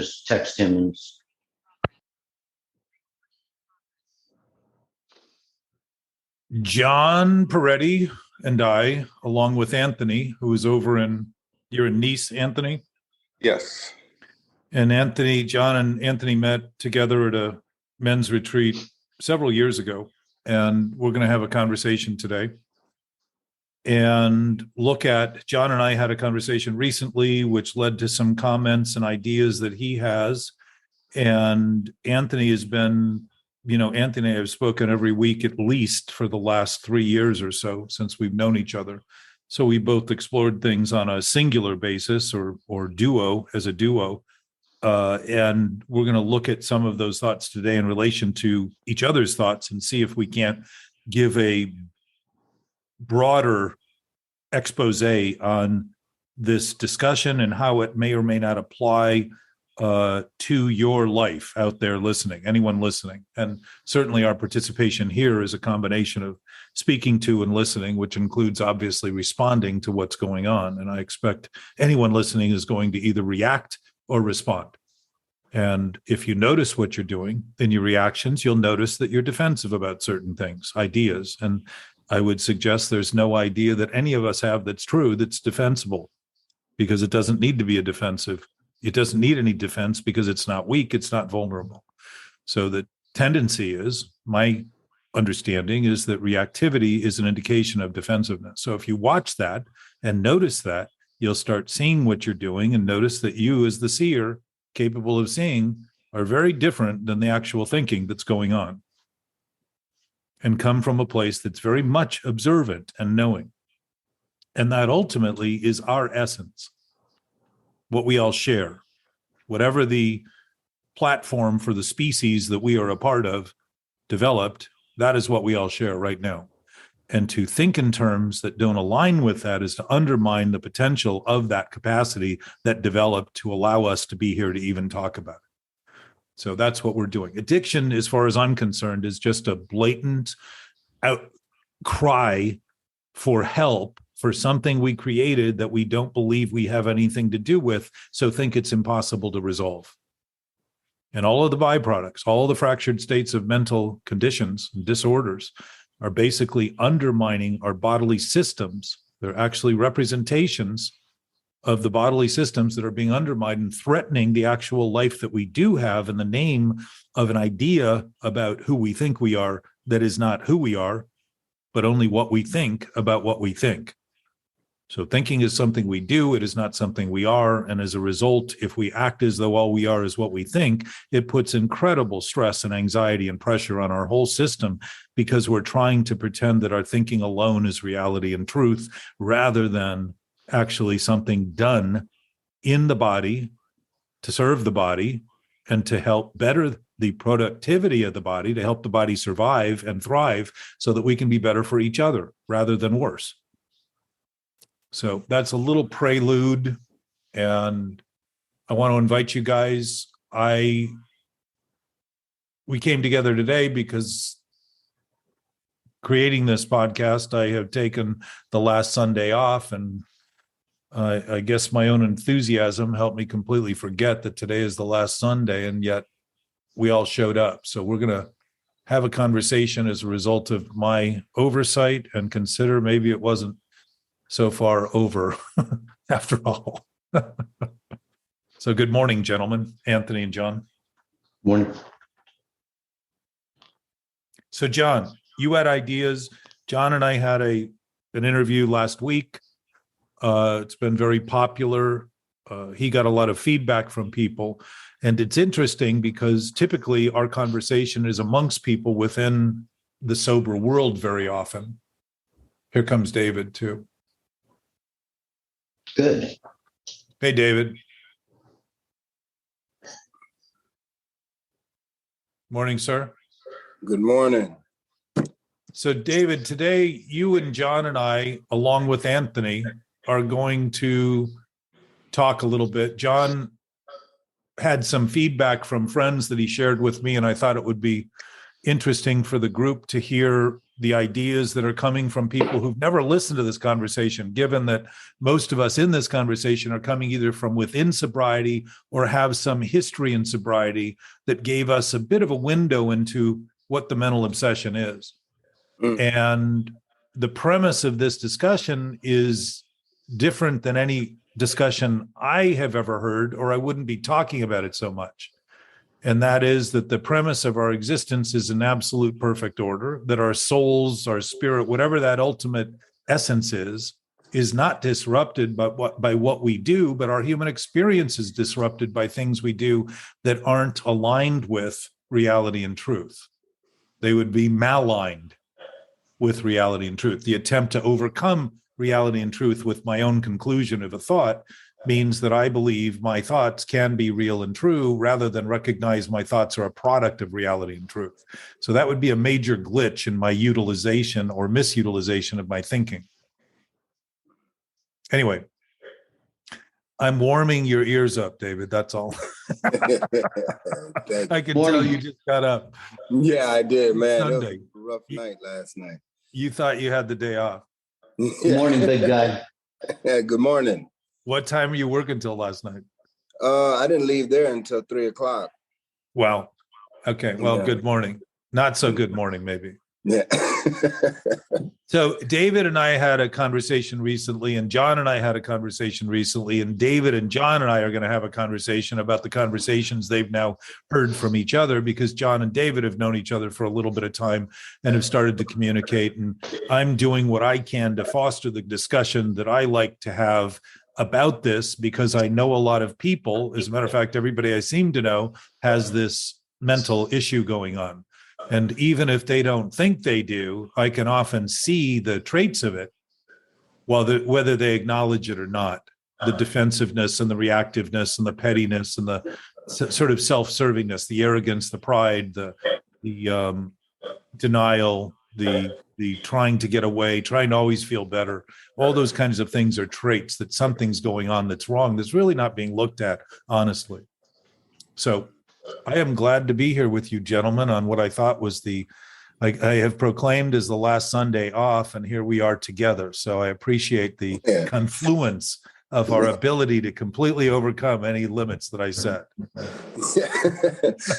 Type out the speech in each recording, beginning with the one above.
just text him. John Perretti and I, along with Anthony, who is you're in Nice, Anthony? Yes. And John and Anthony met together at a men's retreat several years ago. And we're going to have a conversation today and John and I had a conversation recently, which led to some comments and ideas that he has. And Anthony has been, Anthony and I have spoken every week, at least for the last 3 years or so since we've known each other. So we both explored things on a singular basis or as a duo. And we're going to look at some of those thoughts today in relation to each other's thoughts and see if we can't give a broader expose on this discussion and how it may or may not apply to your life out there listening, anyone listening. And certainly our participation here is a combination of speaking to and listening, which includes obviously responding to what's going on. And I expect anyone listening is going to either react or respond. And if you notice what you're doing in your reactions, you'll notice that you're defensive about certain things, ideas. And I would suggest there's no idea that any of us have that's true, that's defensible, because it doesn't need to be a defensive. It doesn't need any defense because it's not weak, it's not vulnerable. So the tendency is, my understanding is that reactivity is an indication of defensiveness. So if you watch that and notice that, you'll start seeing what you're doing and notice that you, as the seer, capable of seeing, are very different than the actual thinking that's going on, and come from a place that's very much observant and knowing. And that ultimately is our essence, what we all share. Whatever the platform for the species that we are a part of developed, that is what we all share right now. And to think in terms that don't align with that is to undermine the potential of that capacity that developed to allow us to be here to even talk about it. So that's what we're doing. Addiction, as far as I'm concerned, is just a blatant outcry for help for something we created that we don't believe we have anything to do with, so think it's impossible to resolve. And all of the byproducts, all the fractured states of mental conditions and disorders are basically undermining our bodily systems. They're actually representations of the bodily systems that are being undermined and threatening the actual life that we do have in the name of an idea about who we think we are that is not who we are, but only what we think about what we think. So thinking is something we do, it is not something we are. And as a result, if we act as though all we are is what we think, it puts incredible stress and anxiety and pressure on our whole system, because we're trying to pretend that our thinking alone is reality and truth, rather than actually something done in the body to serve the body and to help better the productivity of the body, to help the body survive and thrive so that we can be better for each other rather than worse. So that's a little prelude, and I want to invite you guys. We came together today because creating this podcast, I have taken the last Sunday off, and I guess my own enthusiasm helped me completely forget that today is the last Sunday, and yet we all showed up. So we're going to have a conversation as a result of my oversight and consider maybe it wasn't so far over after all. So good morning, gentlemen, Anthony and John. Morning. So John, you had ideas. John and I had an interview last week. It's been very popular. He got a lot of feedback from people. And it's interesting because typically our conversation is amongst people within the sober world very often. Here comes David too. Good. Hey, David. Morning, sir. Good morning. So, David, today you and John and I, along with Anthony, are going to talk a little bit. John had some feedback from friends that he shared with me, and I thought it would be interesting for the group to hear the ideas that are coming from people who've never listened to this conversation, given that most of us in this conversation are coming either from within sobriety or have some history in sobriety that gave us a bit of a window into what the mental obsession is. And the premise of this discussion is different than any discussion I have ever heard, or I wouldn't be talking about it so much. And that is that the premise of our existence is in absolute perfect order, that our souls, our spirit, whatever that ultimate essence is not disrupted by what we do, but our human experience is disrupted by things we do that aren't aligned with reality and truth. They would be maligned with reality and truth. The attempt to overcome reality and truth with my own conclusion of a thought means that I believe my thoughts can be real and true rather than recognize my thoughts are a product of reality and truth. So that would be a major glitch in my utilization or misutilization of my thinking. Anyway, I'm warming your ears up, David. That's all. I can tell you just got up. Yeah, I did, man. Sunday. It was a rough night last night. You thought you had the day off. Good morning, big guy. Yeah, good morning. What time were you working till last night? I didn't leave there until 3:00. Wow. Okay. Well, Yeah. good morning. Not so good morning, maybe. Yeah. So David and I had a conversation recently, and John and I had a conversation recently, and David and John and I are going to have a conversation about the conversations they've now heard from each other, because John and David have known each other for a little bit of time and have started to communicate. And I'm doing what I can to foster the discussion that I like to have about this, because I know a lot of people, as a matter of fact, everybody I seem to know has this mental issue going on. And even if they don't think they do, I can often see the traits of it, whether they acknowledge it or not. The defensiveness and the reactiveness and the pettiness and the sort of self-servingness, the arrogance, the pride, the denial, the trying to get away, trying to always feel better. All those kinds of things are traits that something's going on that's wrong, that's really not being looked at honestly. So I am glad to be here with you, gentlemen, on what I thought was I have proclaimed as the last Sunday off, and here we are together. So I appreciate the confluence of our ability to completely overcome any limits that I set.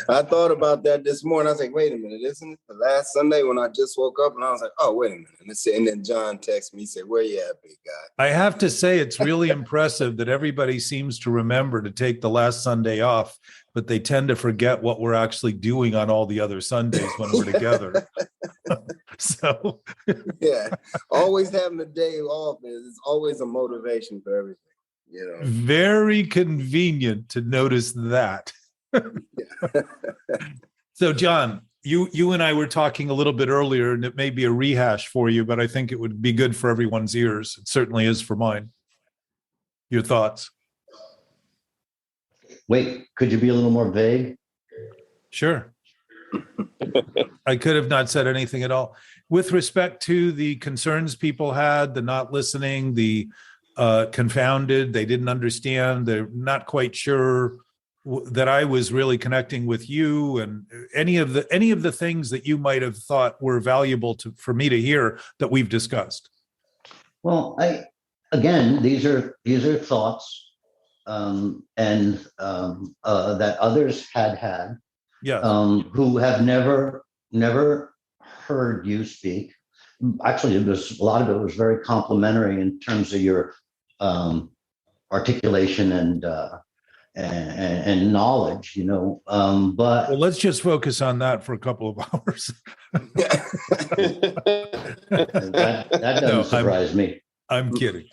I thought about that this morning. I was like, wait a minute, isn't it the last Sunday when I just woke up? And I was like, oh, wait a minute. And then John texted me, he said, where you at, big guy? I have to say, it's really impressive that everybody seems to remember to take the last Sunday off, but they tend to forget what we're actually doing on all the other Sundays when we're together. So yeah, always having a day off is always a motivation for everything, you know. Very convenient to notice that. So John, you and I were talking a little bit earlier, and it may be a rehash for you, but I think it would be good for everyone's ears. It certainly is for mine. Your thoughts? Wait, could you be a little more vague? Sure. I could have not said anything at all. With respect to the concerns people had, the not listening, the confounded, they didn't understand, they're not quite sure that I was really connecting with you, and any of the things that you might have thought were valuable for me to hear that we've discussed. Well, these are thoughts that others had. Yes. Who have never heard you speak. Actually, a lot of it was very complimentary in terms of your articulation and knowledge, you know. But well, let's just focus on that for a couple of hours. that doesn't surprise me. I'm kidding.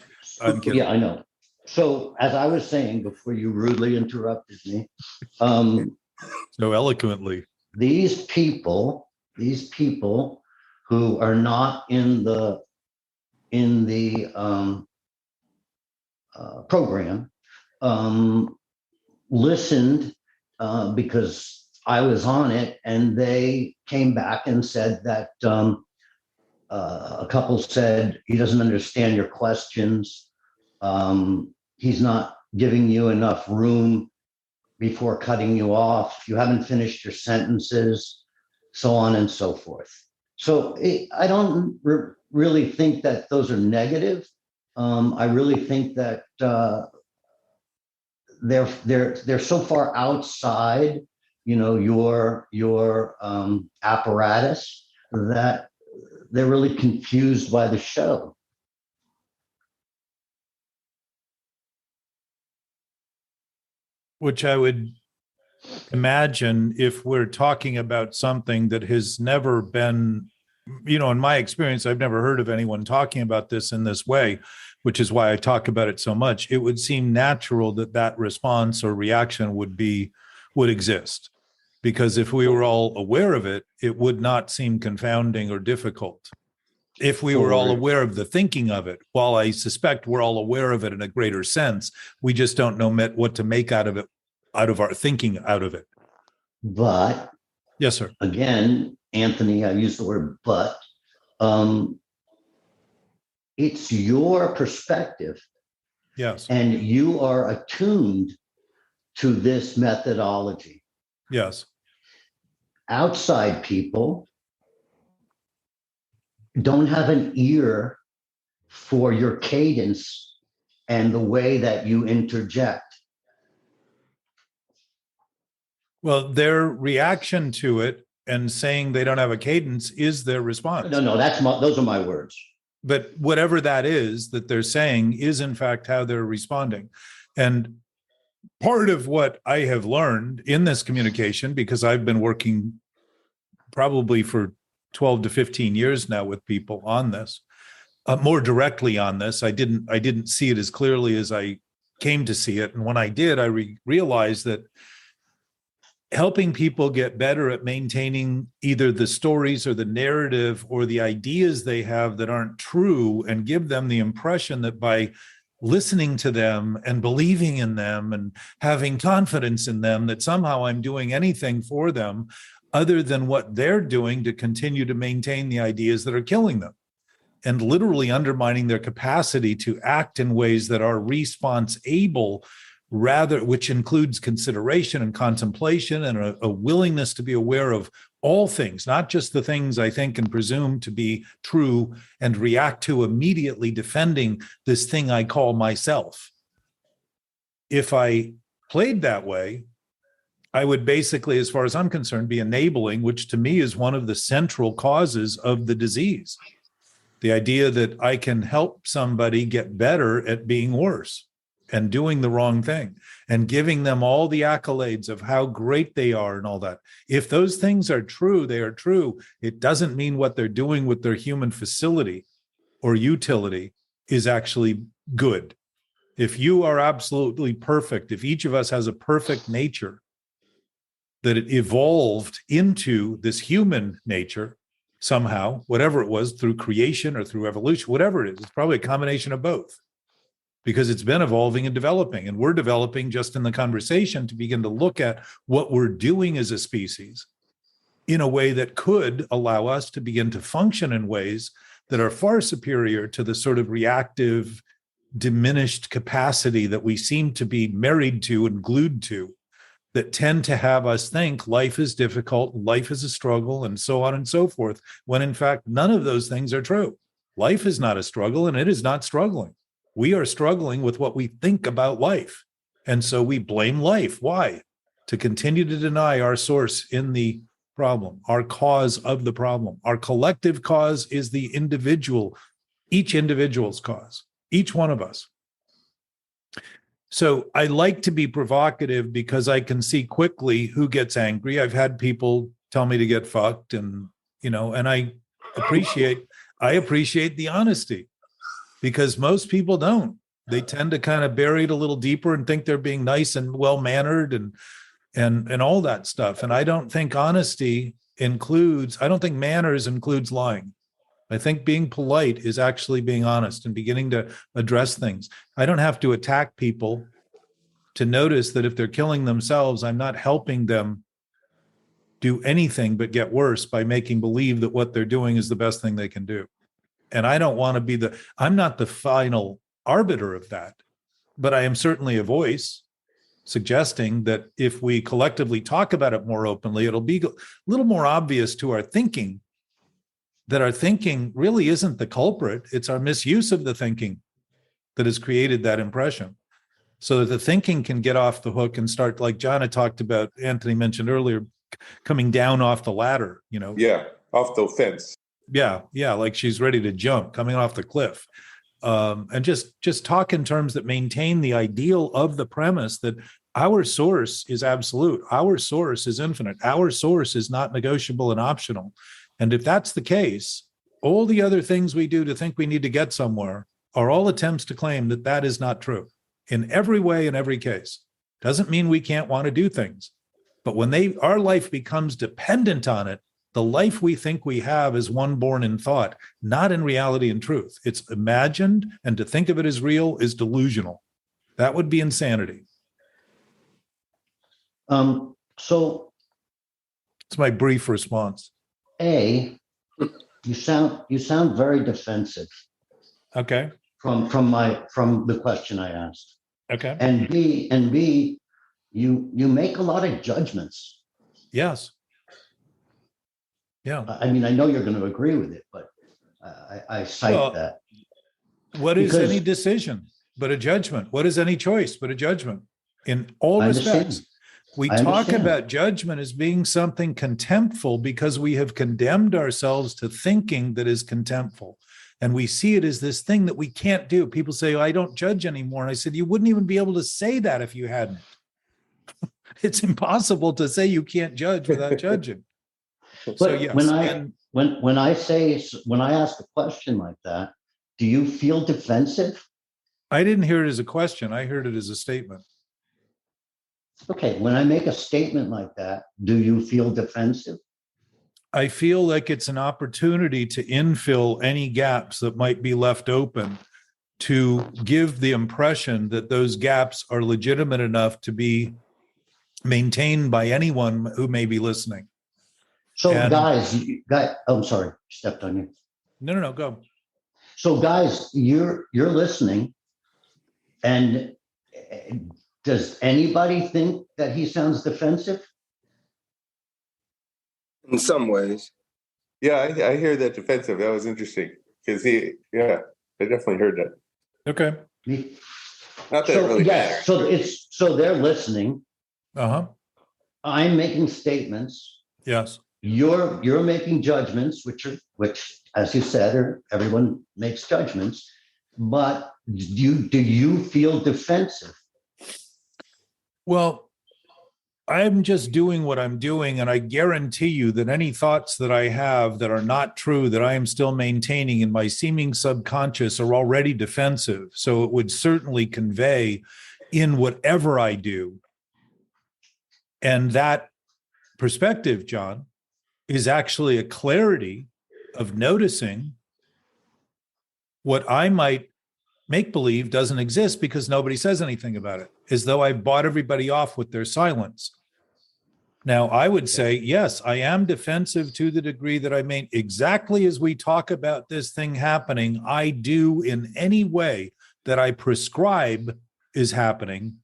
Yeah, I know. So, as I was saying before you rudely interrupted me, so eloquently, these people who are not in the program listened because I was on it, and they came back and said that a couple said he doesn't understand your questions. He's not giving you enough room before cutting you off. You haven't finished your sentences, so on and so forth. So I don't really think that those are negative. I really think that they're so far outside, your apparatus that they're really confused by the show. Which I would imagine if we're talking about something that has never been, in my experience, I've never heard of anyone talking about this in this way, which is why I talk about it so much. It would seem natural that that response or reaction would exist, because if we were all aware of it, it would not seem confounding or difficult. If we were all aware of the thinking of it, while I suspect we're all aware of it in a greater sense, we just don't know what to make out of it, out of our thinking out of it. But yes, sir. Again, Anthony, I use the word but. It's your perspective. Yes. And you are attuned to this methodology. Yes. Outside people don't have an ear for your cadence and the way that you interject. Well, their reaction to it and saying they don't have a cadence is their response. No, those are my words. But whatever that is that they're saying is in fact how they're responding. And part of what I have learned in this communication, because I've been working probably for 12 to 15 years now with people on this, more directly on this. I didn't see it as clearly as I came to see it. And when I did, I realized that helping people get better at maintaining either the stories or the narrative or the ideas they have that aren't true, and give them the impression that by listening to them and believing in them and having confidence in them, that somehow I'm doing anything for them other than what they're doing to continue to maintain the ideas that are killing them, and literally undermining their capacity to act in ways that are response-able, rather, which includes consideration and contemplation and a willingness to be aware of all things, not just the things I think and presume to be true and react to immediately, defending this thing I call myself. If I played that way, I would basically, as far as I'm concerned, be enabling, which to me is one of the central causes of the disease. The idea that I can help somebody get better at being worse and doing the wrong thing and giving them all the accolades of how great they are and all that. If those things are true, they are true. It doesn't mean what they're doing with their human facility or utility is actually good. If you are absolutely perfect, if each of us has a perfect nature, that it evolved into this human nature somehow, whatever it was, through creation or through evolution, whatever it is, it's probably a combination of both, because it's been evolving and developing. And we're developing just in the conversation to begin to look at what we're doing as a species in a way that could allow us to begin to function in ways that are far superior to the sort of reactive, diminished capacity that we seem to be married to and glued to, that tend to have us think life is difficult, life is a struggle, and so on and so forth, when in fact, none of those things are true. Life is not a struggle, and it is not struggling. We are struggling with what we think about life. And so we blame life. Why? To continue to deny our source in the problem, our cause of the problem. Our collective cause is the individual, each individual's cause, each one of us. So I like to be provocative because I can see quickly who gets angry. I've had people tell me to get fucked, and I appreciate the honesty, because most people don't. They tend to kind of bury it a little deeper and think they're being nice and well-mannered and all that stuff. And I don't think honesty I don't think manners includes lying. I think being polite is actually being honest and beginning to address things. I don't have to attack people to notice that if they're killing themselves, I'm not helping them do anything but get worse by making believe that what they're doing is the best thing they can do. And I don't want to be I'm not the final arbiter of that, but I am certainly a voice suggesting that if we collectively talk about it more openly, it'll be a little more obvious to our thinking that our thinking really isn't the culprit. It's our misuse of the thinking that has created that impression. So that the thinking can get off the hook and start, like John had talked about, Anthony mentioned earlier, coming down off the ladder, you know? Yeah, off the fence. Yeah, like she's ready to jump, coming off the cliff. And just talk in terms that maintain the ideal of the premise that our source is absolute, our source is infinite, our source is not negotiable and optional. And if that's the case, all the other things we do to think we need to get somewhere are all attempts to claim that that is not true in every way, in every case. Doesn't mean we can't want to do things, but when our life becomes dependent on it, the life we think we have is one born in thought, not in reality and truth. It's imagined, and to think of it as real is delusional. That would be insanity. So it's my brief response. A, you sound very defensive. Okay. From the question I asked. Okay. And B, you make a lot of judgments. Yes. Yeah. I mean, I know you're going to agree with it, but I cite that. What is any decision but a judgment? What is any choice but a judgment? In all respects, we talk about judgment as being something contemptful because we have condemned ourselves to thinking that is contemptful. And we see it as this thing that we can't do. People say, I don't judge anymore. And I said, you wouldn't even be able to say that if you hadn't. It's impossible to say you can't judge without judging. But so, yes. when I ask a question like that, do you feel defensive? I didn't hear it as a question. I heard it as a statement. Okay, when I make a statement like that, do you feel defensive? I feel like it's an opportunity to infill any gaps that might be left open, to give the impression that those gaps are legitimate enough to be maintained by anyone who may be listening. So guys, I'm sorry, stepped on you. No, go. So guys, you're listening, and does anybody think that he sounds defensive? In some ways. Yeah, I hear that defensive. That was interesting because I definitely heard that. Okay. Not that it really matters. So they're listening. Uh-huh. I'm making statements. Yes. You're making judgments, which as you said, everyone makes judgments. But do you feel defensive? Well, I'm just doing what I'm doing, and I guarantee you that any thoughts that I have that are not true, that I am still maintaining in my seeming subconscious, are already defensive. So it would certainly convey in whatever I do. And that perspective, John, is actually a clarity of noticing what I might make believe doesn't exist because nobody says anything about it, as though I've bought everybody off with their silence. Now, I would say, yes, I am defensive to the degree that I mean, exactly as we talk about this thing happening, I do in any way that I prescribe is happening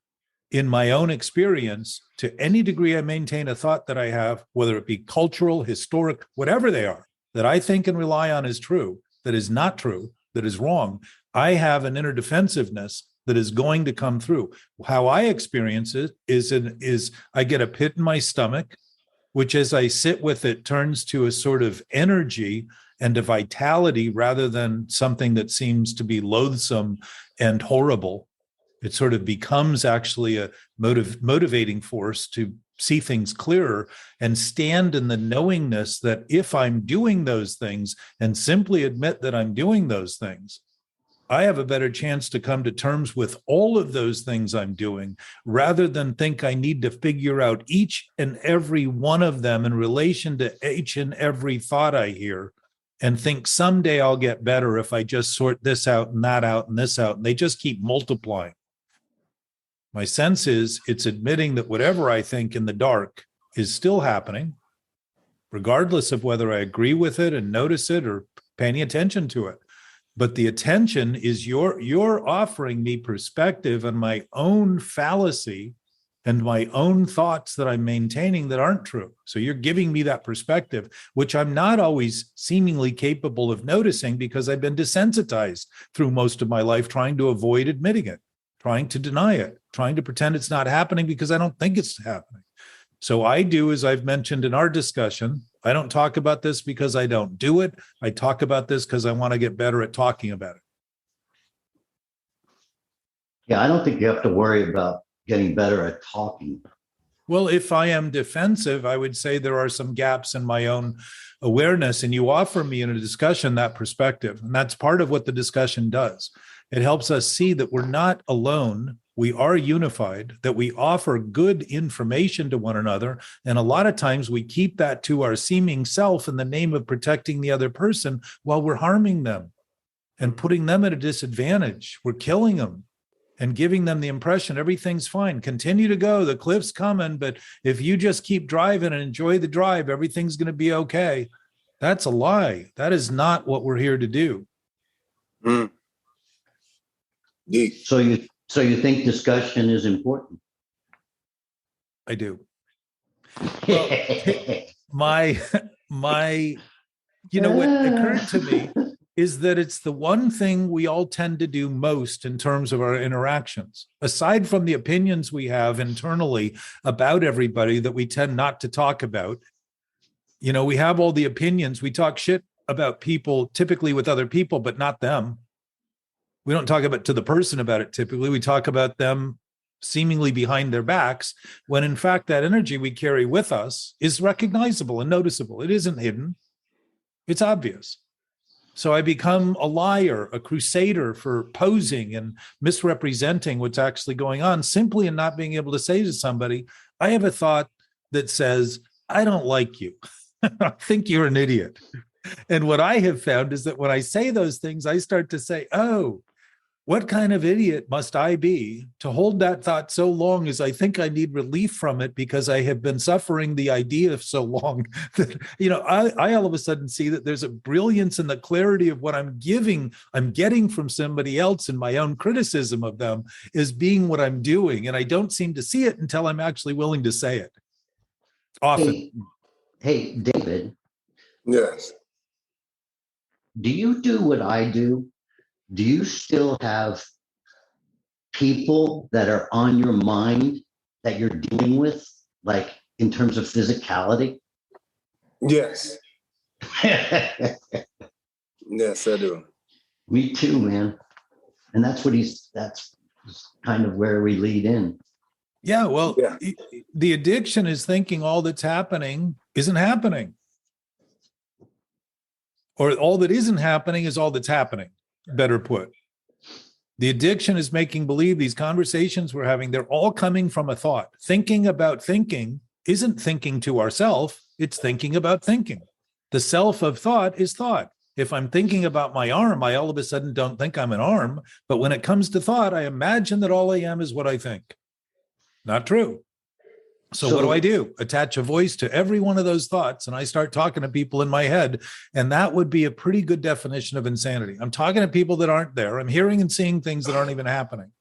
in my own experience. To any degree I maintain a thought that I have, whether it be cultural, historic, whatever they are, that I think and rely on is true, that is not true, that is wrong, I have an inner defensiveness that is going to come through. How I experience it is I get a pit in my stomach, which as I sit with it turns to a sort of energy and a vitality rather than something that seems to be loathsome and horrible. It sort of becomes actually a motivating force to see things clearer and stand in the knowingness that if I'm doing those things and simply admit that I'm doing those things, I have a better chance to come to terms with all of those things I'm doing rather than think I need to figure out each and every one of them in relation to each and every thought I hear and think someday I'll get better if I just sort this out and that out and this out. And they just keep multiplying. My sense is it's admitting that whatever I think in the dark is still happening, regardless of whether I agree with it and notice it or pay any attention to it. But the attention is you're offering me perspective on my own fallacy and my own thoughts that I'm maintaining that aren't true. So you're giving me that perspective, which I'm not always seemingly capable of noticing because I've been desensitized through most of my life trying to avoid admitting it, trying to deny it, trying to pretend it's not happening because I don't think it's happening. So I do, as I've mentioned in our discussion, I don't talk about this because I don't do it. I talk about this because I want to get better at talking about it. Yeah, I don't think you have to worry about getting better at talking. Well, if I am defensive, I would say there are some gaps in my own awareness, and you offer me in a discussion that perspective. And that's part of what the discussion does. It helps us see that we're not alone. We are unified, that we offer good information to one another. And a lot of times we keep that to our seeming self in the name of protecting the other person while we're harming them and putting them at a disadvantage. We're killing them and giving them the impression everything's fine. Continue to go. The cliff's coming. But if you just keep driving and enjoy the drive, everything's going to be okay. That's a lie. That is not what we're here to do. Mm. Deep. So you think discussion is important? I do. Well, my, what occurred to me is that it's the one thing we all tend to do most in terms of our interactions, aside from the opinions we have internally about everybody that we tend not to talk about. We have all the opinions. We talk shit about people, typically with other people, but not them. We don't talk about to the person about it. Typically, we talk about them seemingly behind their backs, when in fact, that energy we carry with us is recognizable and noticeable. It isn't hidden. It's obvious. So I become a liar, a crusader for posing and misrepresenting what's actually going on, simply in not being able to say to somebody, I have a thought that says, I don't like you. I think you're an idiot. And what I have found is that when I say those things, I start to say, oh, what kind of idiot must I be to hold that thought so long as I think I need relief from it because I have been suffering the idea so long that, I all of a sudden see that there's a brilliance in the clarity of what I'm getting from somebody else, and my own criticism of them is being what I'm doing. And I don't seem to see it until I'm actually willing to say it. Often. Hey, David. Yes. Do you do what I do? Do you still have people that are on your mind that you're dealing with, like in terms of physicality? Yes. Yes, I do. Me too, man. And that's kind of where we lead in. Yeah, well, the addiction is thinking all that's happening isn't happening. Or all that isn't happening is all that's happening. Better put. The addiction is making believe these conversations we're having, they're all coming from a thought. Thinking about thinking isn't thinking to ourself, it's thinking about thinking. The self of thought is thought. If I'm thinking about my arm, I all of a sudden don't think I'm an arm. But when it comes to thought, I imagine that all I am is what I think. Not true. So what do? Attach a voice to every one of those thoughts, and I start talking to people in my head, and that would be a pretty good definition of insanity. I'm talking to people that aren't there. I'm hearing and seeing things that aren't even happening.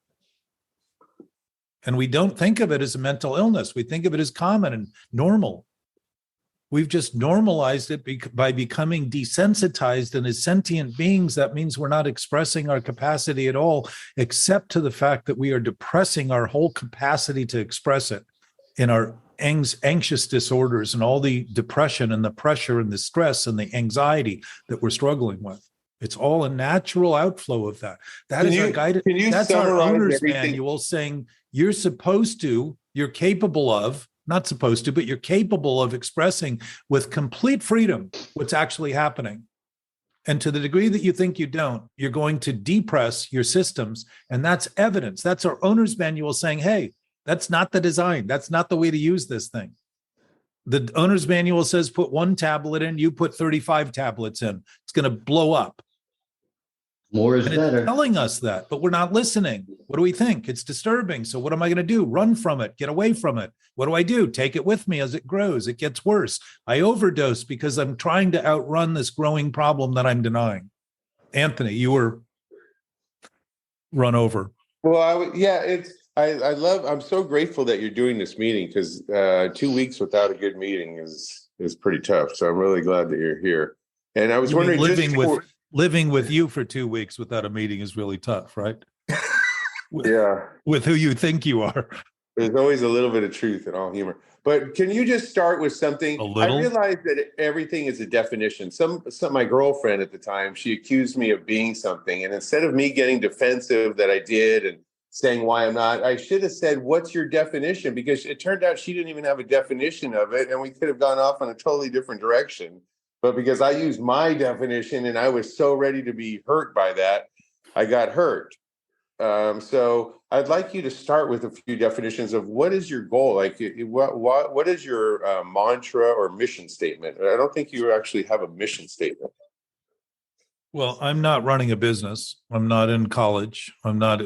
And we don't think of it as a mental illness. We think of it as common and normal. We've just normalized it by becoming desensitized, and as sentient beings, that means we're not expressing our capacity at all, except to the fact that we are depressing our whole capacity to express it in our anxious disorders and all the depression and the pressure and the stress and the anxiety that we're struggling with. It's all a natural outflow of that. That is our guidance. That's our owner's manual saying you're capable of, not supposed to, but you're capable of expressing with complete freedom what's actually happening. And to the degree that you think you don't, you're going to depress your systems. And that's evidence. That's our owner's manual saying, hey, that's not the design. That's not the way to use this thing. The owner's manual says put one tablet in, you put 35 tablets in. It's going to blow up. More is better. It's telling us that, but we're not listening. What do we think? It's disturbing. So what am I going to do? Run from it, get away from it. What do I do? Take it with me as it grows. It gets worse. I overdose because I'm trying to outrun this growing problem that I'm denying. Anthony, you were run over. Well, I'm so grateful that you're doing this meeting because 2 weeks without a good meeting is pretty tough. So I'm really glad that you're here. And I was You mean wondering, living with you for 2 weeks without a meeting is really tough, right? yeah, With who you think you are. there's always a little bit of truth in all humor. But can you just start with something? A little? I realize that everything is a definition. My girlfriend at the time, she accused me of being something. And instead of me getting defensive that I did and saying why I'm not, I should have said, what's your definition? Because it turned out she didn't even have a definition of it. And we could have gone off in a totally different direction. But because I used my definition and I was so ready to be hurt by that, I got hurt. So I'd like you to start with a few definitions of what is your goal? Like what is your mantra or mission statement? I don't think you actually have a mission statement. Well, I'm not running a business. I'm not in college. I'm not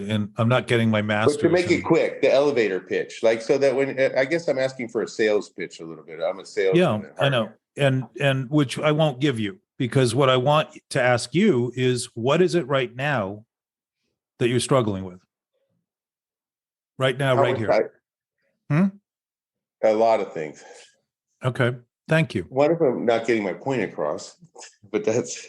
getting my master's. But to make it quick, the elevator pitch, like so that when I guess I'm asking for a sales pitch a little bit. I'm a salesman. Yeah, I know. And which I won't give you, because what I want to ask you is, what is it right now that you're struggling with? Right now, right here. A lot of things. Okay. Thank you. One of them, not getting my point across, but that's.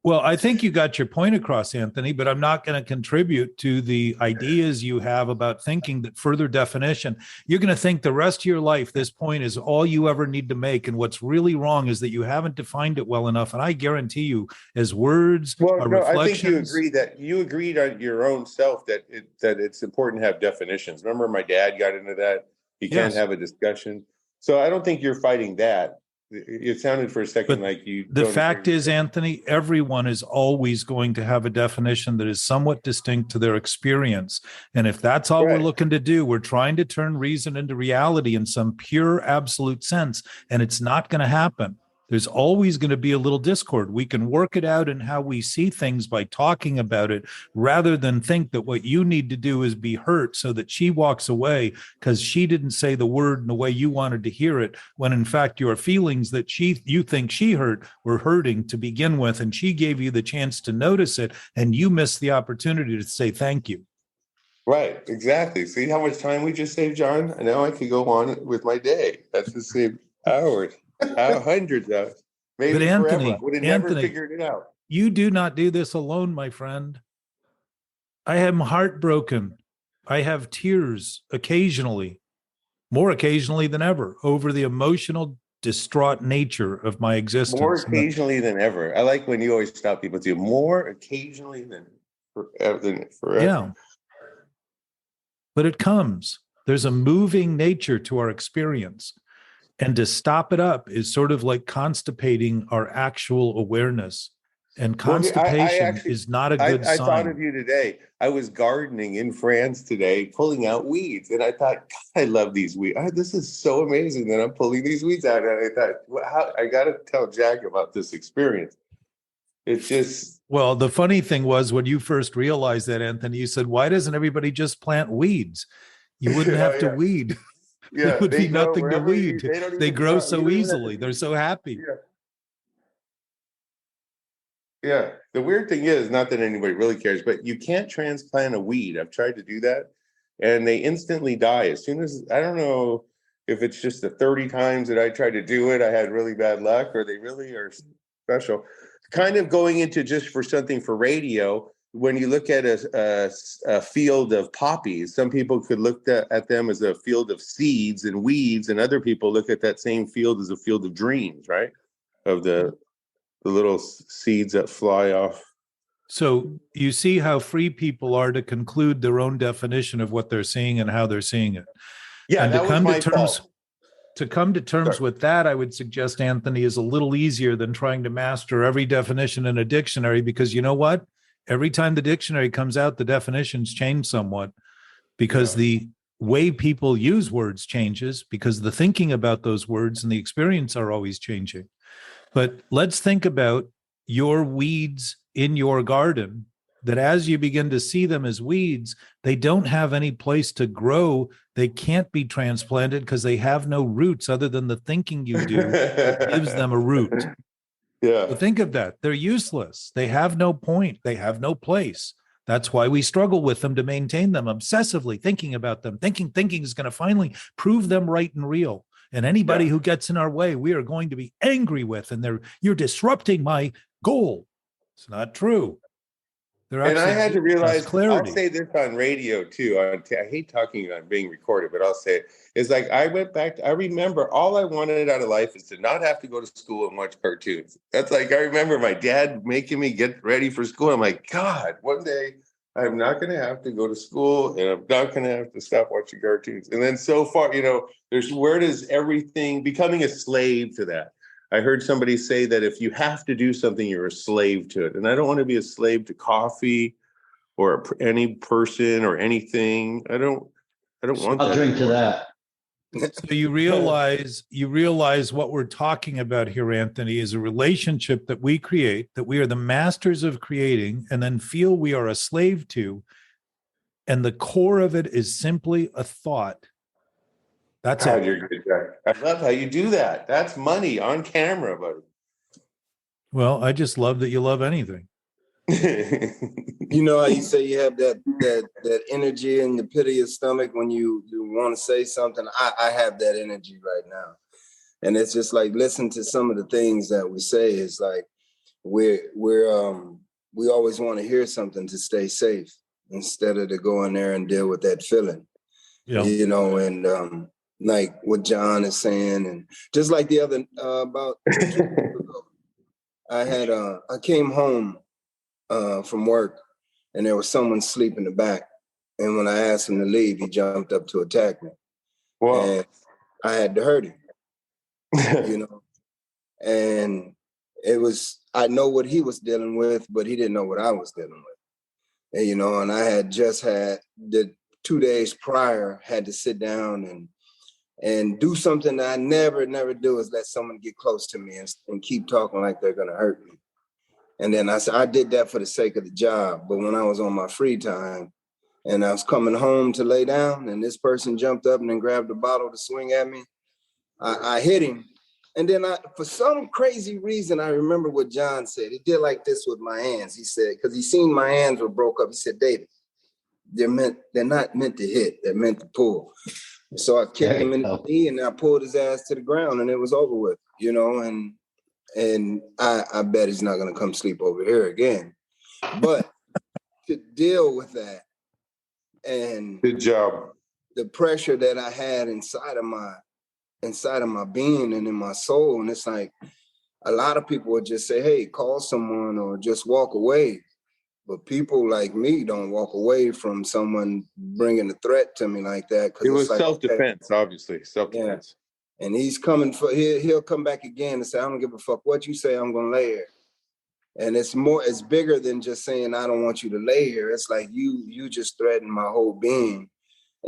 Well, I think you got your point across, Anthony, but I'm not going to contribute to the ideas you have about thinking that further definition. You're going to think the rest of your life this point is all you ever need to make. And what's really wrong is that you haven't defined it well enough. And I guarantee you, as words, I think you agreed on your own self that it's important to have definitions. Remember, my dad got into that. You can't have a discussion. So I don't think you're fighting that. It sounded for a second like you. The fact is, Anthony, everyone is always going to have a definition that is somewhat distinct to their experience. And if that's all we're looking to do, we're trying to turn reason into reality in some pure, absolute sense. And it's not going to happen. There's always going to be a little discord. We can work it out in how we see things by talking about it, rather than think that what you need to do is be hurt so that she walks away because she didn't say the word in the way you wanted to hear it, when in fact your feelings that you think she hurt were hurting to begin with, and she gave you the chance to notice it, and you missed the opportunity to say thank you. Right, exactly. See how much time we just saved, John? I know I could go on with my day. That's the same hours. Hundreds of maybe. But Anthony, forever. I would have never figured it out. You do not do this alone, my friend. I am heartbroken. I have tears occasionally, more occasionally than ever, over the emotional, distraught nature of my existence. More occasionally than ever. I like when you always stop people to more occasionally than forever. Yeah. But it comes. There's a moving nature to our experience. And to stop it up is sort of like constipating our actual awareness. And constipation is not a good sign. I thought of you today. I was gardening in France today, pulling out weeds. And I thought, God, I love these weeds. This is so amazing that I'm pulling these weeds out. And I thought, I got to tell Jack about this experience. It's just. Well, the funny thing was, when you first realized that, Anthony, you said, why doesn't everybody just plant weeds? You wouldn't have to weed. Yeah, there would be nothing to weed. They grow so easily. They're so happy. Yeah. The weird thing is, not that anybody really cares, but you can't transplant a weed. I've tried to do that, and they instantly die as soon as. I don't know if it's just the 30 times that I tried to do it, I had really bad luck, or they really are special. Kind of going into just for something for radio. When you look at a field of poppies, some people could look at them as a field of seeds and weeds, and other people look at that same field as a field of dreams, right? Of the little seeds that fly off. So you see how free people are to conclude their own definition of what they're seeing and how they're seeing it. Yeah, and that was my fault. To come to terms with that, I would suggest, Anthony, is a little easier than trying to master every definition in a dictionary, because you know what? Every time the dictionary comes out, the definitions change somewhat, because the way people use words changes, because the thinking about those words and the experience are always changing. But let's think about your weeds in your garden, that as you begin to see them as weeds, they don't have any place to grow. They can't be transplanted because they have no roots other than the thinking you do that gives them a root. Yeah. So think of that. They're useless. They have no point. They have no place. That's why we struggle with them to maintain them obsessively, thinking about them, thinking is going to finally prove them right and real. And anybody who gets in our way, we are going to be angry with, and you're disrupting my goal. It's not true. And I had to realize, clarity. I'll say this on radio too. I hate talking on being recorded, but I'll say it. It's like I went back. I remember all I wanted out of life is to not have to go to school and watch cartoons. That's like, I remember my dad making me get ready for school. I'm like, God, one day I'm not going to have to go to school and I'm not going to have to stop watching cartoons. And then so far, where does everything becoming a slave to that? I heard somebody say that if you have to do something, you're a slave to it. And I don't want to be a slave to coffee or any person or anything. I don't want that. I'll drink to that. So you realize what we're talking about here, Anthony, is a relationship that we create, that we are the masters of creating, and then feel we are a slave to. And the core of it is simply a thought. That's God, it. you're a good guy. I love how you do that. That's money on camera, buddy. Well, I just love that you love anything. You know how you say you have that energy in the pit of your stomach when you want to say something? I have that energy right now. And it's just like, listen to some of the things that we say. It's like we always want to hear something to stay safe instead of to go in there and deal with that feeling. Yeah. And like what John is saying, and just like the other about 2 weeks ago, I came home from work and there was someone asleep in the back, and when I asked him to leave, he jumped up to attack me. Wow. And I had to hurt him. And I know what he was dealing with, but he didn't know what I was dealing with. And I had just had the 2 days prior had to sit down and do something that I never do, is let someone get close to me and keep talking like they're going to hurt me. And then I said, I did that for the sake of the job. But when I was on my free time and I was coming home to lay down and this person jumped up and then grabbed a bottle to swing at me, I hit him. And then for some crazy reason, I remember what John said. He did like this with my hands. He said, because he seen my hands were broke up. He said, David, they're not meant to hit. They're meant to pull. So I kicked him in the knee and I pulled his ass to the ground and it was over with, and I bet he's not going to come sleep over here again. But to deal with that and good job, the pressure that I had inside of my being and in my soul. And it's like a lot of people would just say, hey, call someone or just walk away. But people like me don't walk away from someone bringing a threat to me like that. It was like, self-defense, obviously. Self-defense. Yeah. And he's coming he'll come back again and say, I don't give a fuck what you say, I'm going to lay here. And it's bigger than just saying, I don't want you to lay here. It's like you just threaten my whole being.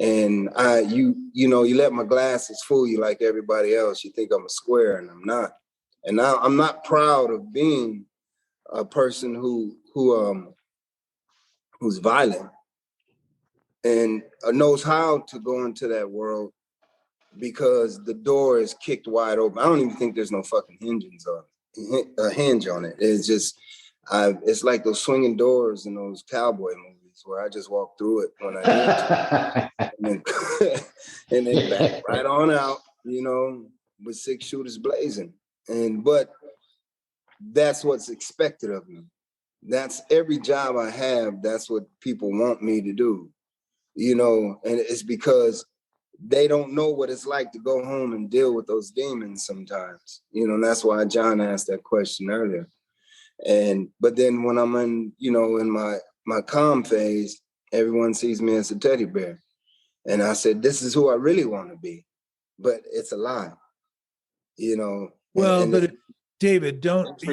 And you let my glasses fool you like everybody else. You think I'm a square and I'm not. And now I'm not proud of being a person who's violent and knows how to go into that world because the door is kicked wide open. I don't even think there's no fucking hinge on it. It's just, it's like those swinging doors in those cowboy movies where I just walk through it when I need to. and then back right on out, with 6 shooters blazing. But that's what's expected of me. That's every job I have. That's what people want me to do, and it's because they don't know what it's like to go home and deal with those demons sometimes, and that's why John asked that question earlier. But then when I'm in my calm phase, everyone sees me as a teddy bear. And I said, this is who I really want to be, but it's a lie, Well, but David, Thanks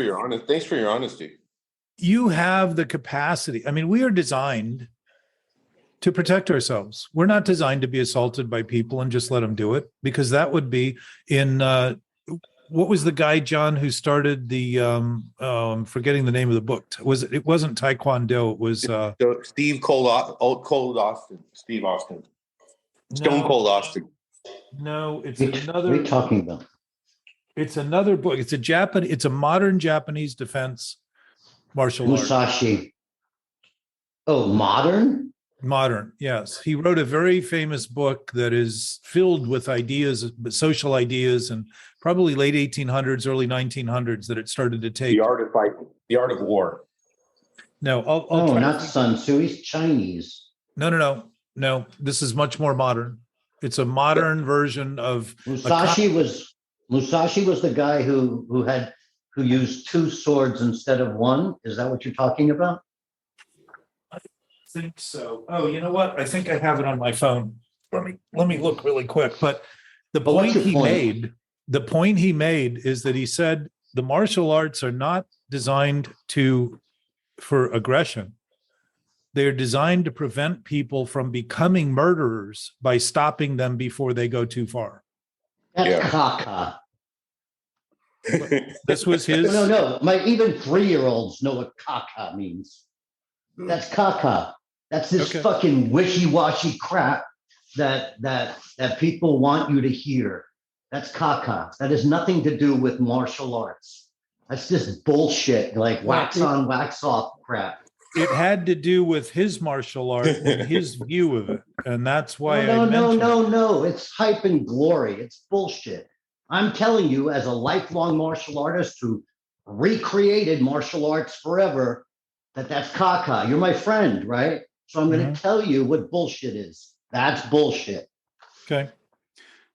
for your honesty. You have the capacity. I mean, we are designed to protect ourselves. We're not designed to be assaulted by people and just let them do it, because that would be in, what was the guy, John, who started the, I'm forgetting the name of the book. It wasn't Taekwondo. It was Steve Austin. Steve Austin. Stone Cold Austin. No, it's another. What are you talking about? It's another book. It's a modern Japanese defense martial art. Musashi. Oh, modern? Modern, yes. He wrote a very famous book that is filled with ideas, social ideas, and probably late 1800s, early 1900s that it started to take. The art of fighting, the art of war. No, I'll Oh, try to not think- Sun Tzu. He's Chinese. No. This is much more modern. It's a modern version of Musashi was the guy who used two swords instead of one. Is that what you're talking about? I think so. Oh, you know what? I think I have it on my phone. Let me look really quick. But the But what's point your point? he made is that he said the martial arts are not designed for aggression. They're designed to prevent people from becoming murderers by stopping them before they go too far. That's Yeah. caca. This was his. No. Even 3-year-olds know what caca means. That's caca. That's this Okay. fucking wishy-washy crap that people want you to hear. That's caca. That has nothing to do with martial arts. That's just bullshit, like wax on, wax off crap. It had to do with his martial art and his view of it, and that's why I mentioned. No. It's hype and glory. It's bullshit. I'm telling you, as a lifelong martial artist who recreated martial arts forever, that's caca. You're my friend, right? So I'm going to tell you what bullshit is. That's bullshit. Okay.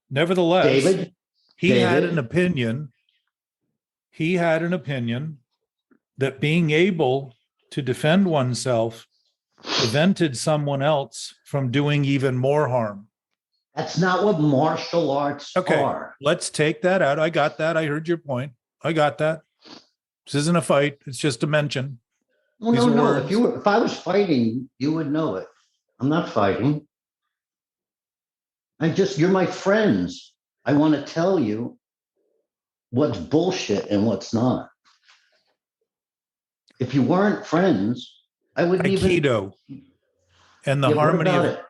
Nevertheless, David, he had David? an opinion. He had an opinion that being able to defend oneself prevented someone else from doing even more harm. that's not what martial arts Okay. are. Let's take that out. I got that. I heard your point. I got that. This isn't a fight. It's just a mention. Well, These are no. words. If I was fighting, you would know it. I'm not fighting. You're my friends. I want to tell you what's bullshit and what's not. If you weren't friends, I wouldn't even. Aikido and the Yeah, what harmony about of it?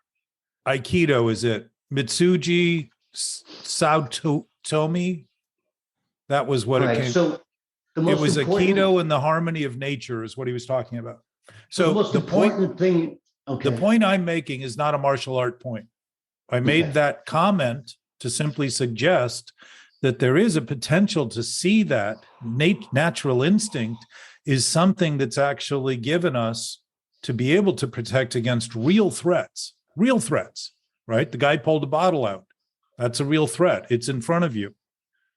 Aikido, is it? Mitsuji Saotomi? That was what Right. it came. So the It most was important, Aikido and the harmony of nature is what he was talking about. the So most the point important thing. Okay. the point I'm making is not a martial art point. I made Okay. that comment to simply suggest that there is a potential to see that natural instinct is something that's actually given us to be able to protect against real threats, right? The guy pulled a bottle out. That's a real threat. It's in front of you.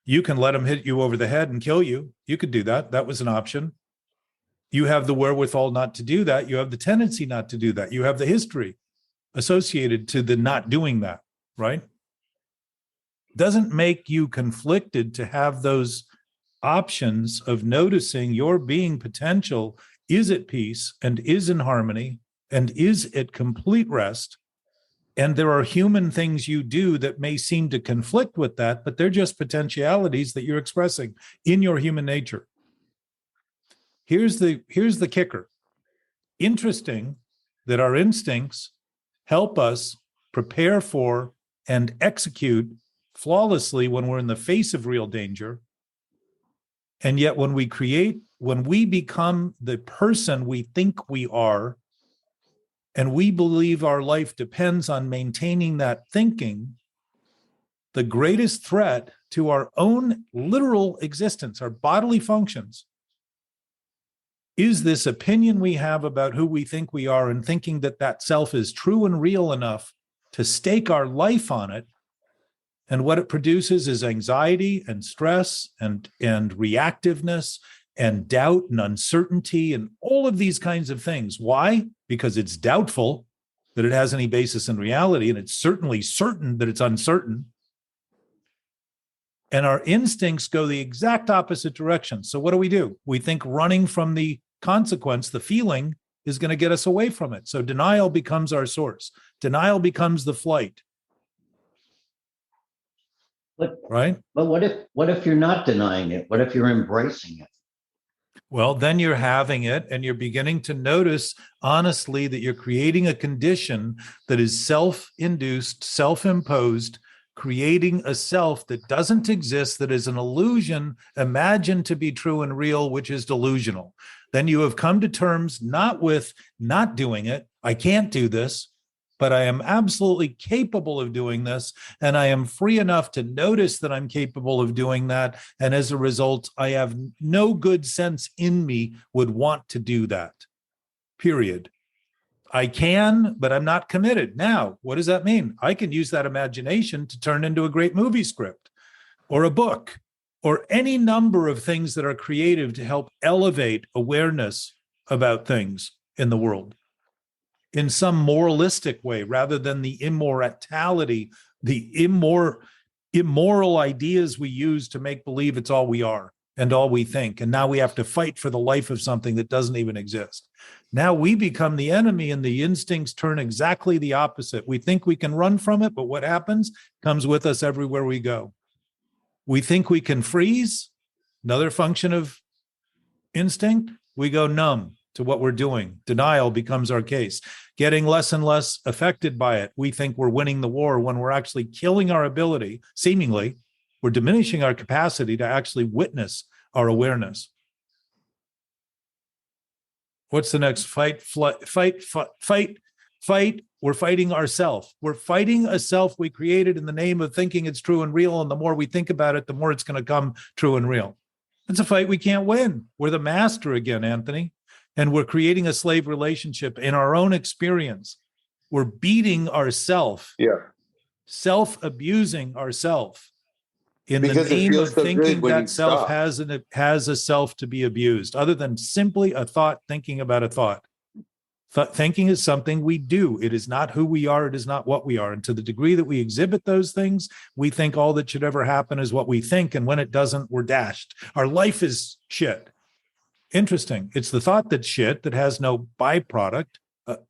You can let him hit you over the head and kill you. You could do that. That was an option. You have the wherewithal not to do that. You have the tendency not to do that. You have the history associated to the not doing that, right? Doesn't make you conflicted to have those options of noticing your being potential is at peace and is in harmony and is at complete rest. And there are human things you do that may seem to conflict with that, but they're just potentialities that you're expressing in your human nature. Here's the kicker. Interesting that our instincts help us prepare for and execute flawlessly when we're in the face of real danger. And yet when we become the person we think we are, and we believe our life depends on maintaining that thinking, the greatest threat to our own literal existence, our bodily functions, is this opinion we have about who we think we are and thinking that that self is true and real enough to stake our life on it. And what it produces is anxiety and stress and reactiveness and doubt and uncertainty and all of these kinds of things. Why? Because it's doubtful that it has any basis in reality, and it's certainly certain that it's uncertain. And our instincts go the exact opposite direction. So what do? We think running from the consequence, the feeling, is going to get us away from it. So denial becomes our source. Denial becomes the flight. Right? But what if you're not denying it? What if you're embracing it? Well, then you're having it and you're beginning to notice honestly that you're creating a condition that is self-induced, self-imposed, creating a self that doesn't exist, that is an illusion imagined to be true and real, which is delusional. Then you have come to terms not with not doing it. I can't do this, but I am absolutely capable of doing this. And I am free enough to notice that I'm capable of doing that. And as a result, I have no good sense in me would want to do that. Period. I can, but I'm not committed. Now, what does that mean? I can use that imagination to turn into a great movie script or a book or any number of things that are creative to help elevate awareness about things in the world in some moralistic way, rather than the immorality, the immoral ideas we use to make believe it's all we are and all we think. And now we have to fight for the life of something that doesn't even exist. Now we become the enemy, and the instincts turn exactly the opposite. We think we can run from it, but what happens comes with us everywhere we go. We think we can freeze, another function of instinct. We go numb to what we're doing. Denial becomes our case, getting less and less affected by it. We think we're winning the war when we're actually killing our ability. Seemingly, we're diminishing our capacity to actually witness our awareness. What's the next? Fight. We're fighting ourself. We're fighting a self we created in the name of thinking it's true and real. And the more we think about it, the more it's going to come true and real. It's a fight we can't win. We're the master again, Anthony. And we're creating a slave relationship in our own experience. We're beating ourself, self-abusing ourself in Because the it name feels of so thinking good when you that self stop. has a self to be abused, other than simply a thought thinking about a thought. Thinking is something we do. It is not who we are. It is not what we are. And to the degree that we exhibit those things, we think all that should ever happen is what we think. And when it doesn't, we're dashed. Our life is shit. Interesting. It's the thought that's shit, that has no byproduct.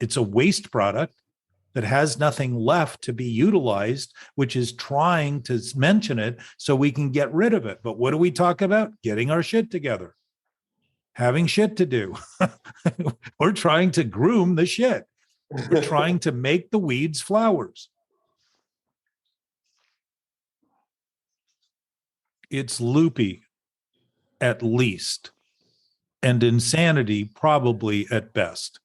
It's a waste product that has nothing left to be utilized, which is trying to mention it so we can get rid of it. But what do we talk about? Getting our shit together, having shit to do. We're trying to groom the shit. We're trying to make the weeds flowers. It's loopy, at least, and insanity probably at best.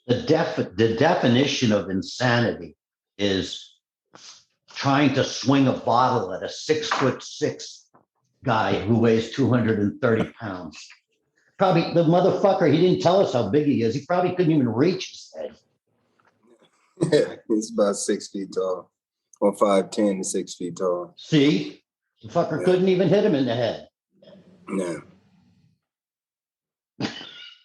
The definition of insanity is trying to swing a bottle at a 6'6" guy who weighs 230 pounds. Probably the motherfucker, he didn't tell us how big he is. He probably couldn't even reach his head. Yeah, he's about 6 feet tall, or 5'10" to 6 feet tall. See, the fucker couldn't even hit him in the head. Yeah.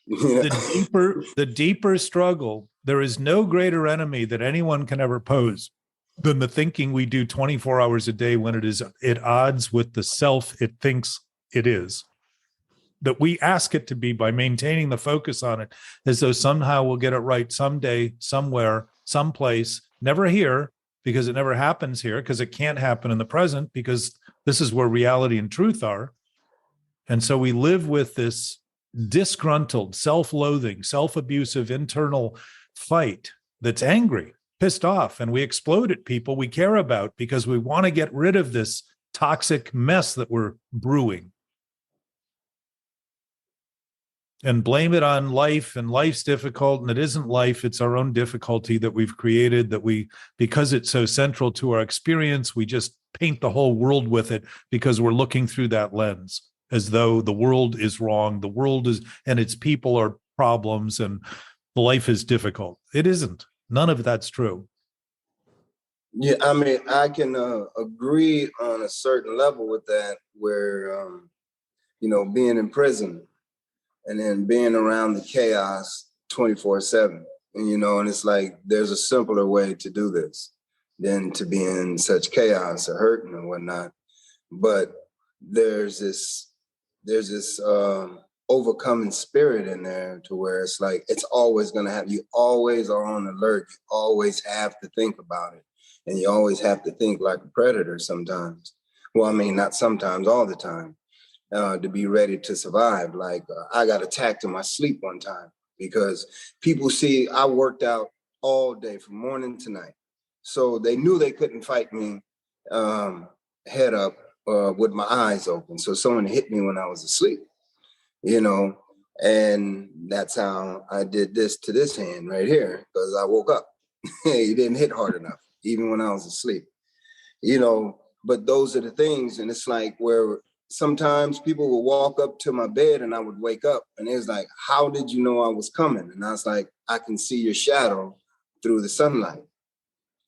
The deeper struggle, there is no greater enemy that anyone can ever pose than the thinking we do 24 hours a day when it is at odds with the self it thinks it is. That we ask it to be by maintaining the focus on it, as though somehow we'll get it right someday, somewhere, someplace, never here, because it never happens here, because it can't happen in the present, because this is where reality and truth are. And so we live with this disgruntled, self-loathing, self-abusive internal fight that's angry, pissed off, and we explode at people we care about because we want to get rid of this toxic mess that we're brewing. And blame it on life, and life's difficult, and it isn't life, it's our own difficulty that we've created, that we, because it's so central to our experience, we just paint the whole world with it because we're looking through that lens, as though the world is wrong, the world is, and its people are problems, and life is difficult. It isn't. None of that's true. Yeah, I mean, I can agree on a certain level with that, where, being in prison and then being around the chaos 24/7, and it's like, there's a simpler way to do this than to be in such chaos or hurting and whatnot. But there's this overcoming spirit in there, to where it's like, it's always going to have, you always are on alert. You always have to think about it. And you always have to think like a predator sometimes. Well, I mean, not sometimes, all the time, to be ready to survive. Like, I got attacked in my sleep one time because people see I worked out all day from morning to night. So they knew they couldn't fight me head up with my eyes open. So someone hit me when I was asleep, and that's how I did this to this hand right here, because I woke up. He didn't hit hard enough, even when I was asleep, but those are the things. And it's like where sometimes people would walk up to my bed and I would wake up and it was like, how did you know I was coming? And I was like, I can see your shadow through the sunlight.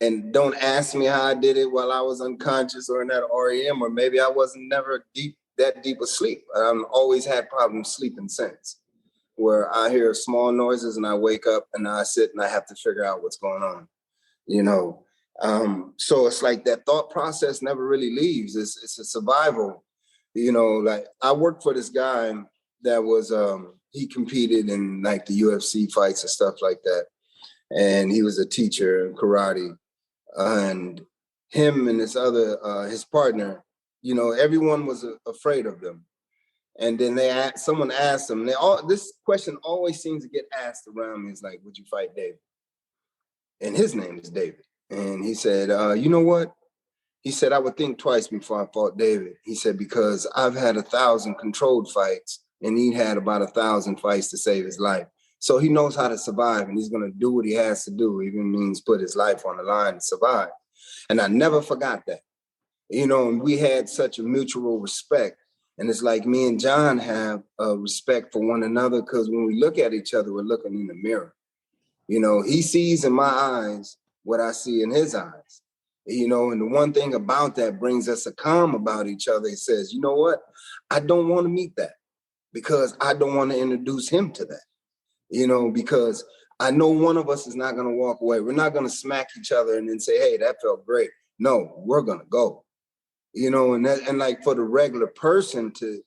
And don't ask me how I did it while I was unconscious or in that REM, or maybe I wasn't never that deep asleep. I've always had problems sleeping since, where I hear small noises and I wake up and I sit and I have to figure out what's going on, So it's like that thought process never really leaves. It's a survival, like I worked for this guy that was, he competed in like the UFC fights and stuff like that. And he was a teacher in karate. And him and this other, his partner, everyone was afraid of them. And then someone asked him, this question always seems to get asked around me. It's like, would you fight David? And his name is David. And he said, you know what? He said, I would think twice before I fought David. He said, because I've had 1,000 controlled fights and he had about 1,000 fights to save his life. So he knows how to survive, and he's going to do what he has to do, even means put his life on the line to survive. And I never forgot that, and we had such a mutual respect. And it's like me and John have a respect for one another, because when we look at each other, we're looking in the mirror. He sees in my eyes what I see in his eyes, and the one thing about that brings us a calm about each other. He says, you know what? I don't want to meet that, because I don't want to introduce him to that. Because I know one of us is not going to walk away. We're not going to smack each other and then say, hey, that felt great. No, we're going to go, and like for the regular person to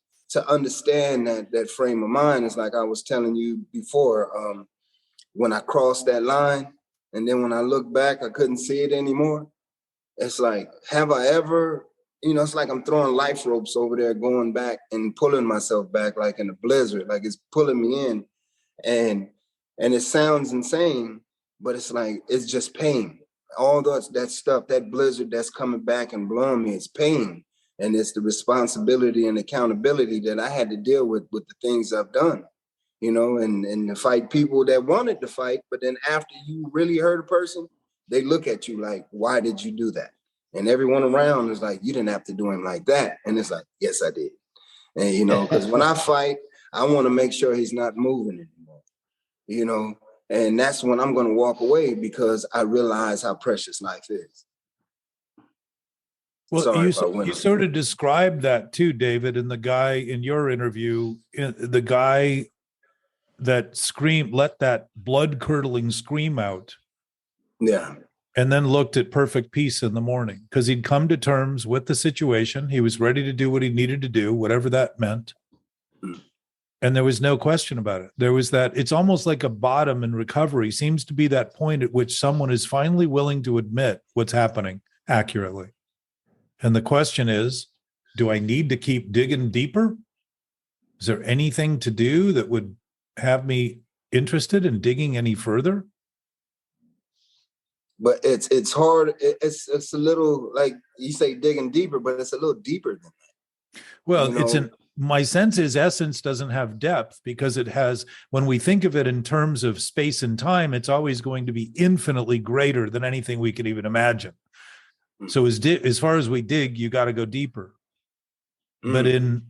understand that frame of mind is like I was telling you before, when I crossed that line and then when I look back, I couldn't see it anymore. It's like, have I ever, it's like I'm throwing life ropes over there, going back and pulling myself back like in a blizzard, like it's pulling me in. And it sounds insane, but it's like, it's just pain. All that stuff, that blizzard that's coming back and blowing me, it's pain. And it's the responsibility and accountability that I had to deal with the things I've done, and to fight people that wanted to fight. But then after you really hurt a person, they look at you like, why did you do that? And everyone around is like, you didn't have to do him like that. And it's like, yes, I did. And, because when I fight, I want to make sure he's not moving anymore. And that's when I'm going to walk away, because I realize how precious life is. Well, you sort of described that too, David, and the guy in your interview, the guy that let that blood-curdling scream out. Yeah. And then looked at perfect peace in the morning, because he'd come to terms with the situation. He was ready to do what he needed to do, whatever that meant. Mm. And there was no question about it. There was that, it's almost like a bottom in recovery seems to be that point at which someone is finally willing to admit what's happening accurately. And the question is, do I need to keep digging deeper? Is there anything to do that would have me interested in digging any further? But it's hard. It's a little, like you say, digging deeper, but it's a little deeper than that. Well, my sense is essence doesn't have depth, because it has, when we think of it in terms of space and time, it's always going to be infinitely greater than anything we could even imagine. Mm. So as far as we dig, you got to go deeper. Mm. But in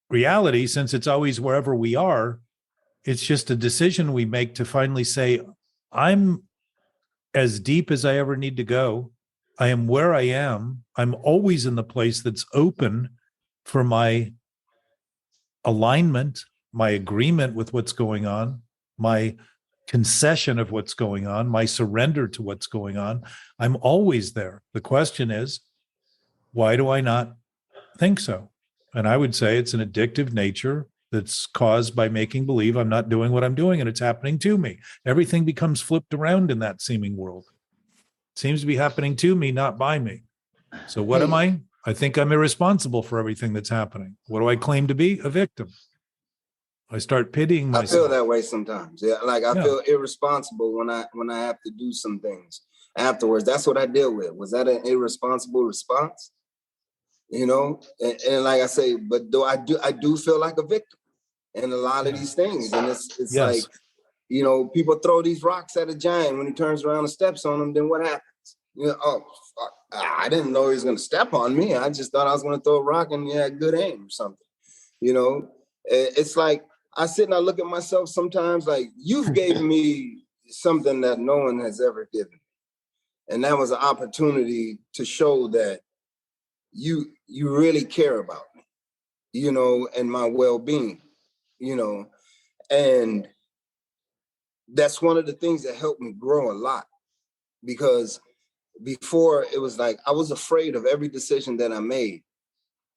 reality, since it's always wherever we are, it's just a decision we make to finally say, I'm as deep as I ever need to go. I am where I am. I'm always in the place that's open for my alignment, my agreement with what's going on, my concession of what's going on, my surrender to what's going on. I'm always there. The question is, why do I not think so? And I would say it's an addictive nature that's caused by making believe I'm not doing what I'm doing and it's happening to me. Everything becomes flipped around in that seeming world. It seems to be happening to me, not by me. So what am I? I think I'm irresponsible for everything that's happening. What do I claim to be? A victim. I start pitying myself. I feel that way sometimes. Yeah, like I feel irresponsible when I have to do some things. afterwards. That's what I deal with. Was that an irresponsible response? You know, and like I say, but though I do feel like a victim in a lot of these things. And it's Yes. like, you know, people throw these rocks at a giant. When he turns around and steps on them, then what happens? You know, oh, fuck, I didn't know he was going to step on me. I just thought I was going to throw a rock and he had good aim or something. You know, it's like I sit and I look at myself sometimes like, you've gave me something that no one has ever given me. And that was an opportunity to show that you really care about me, you know, and my well-being, you know, and that's one of the things that helped me grow a lot, because before it was like I was afraid of every decision that I made,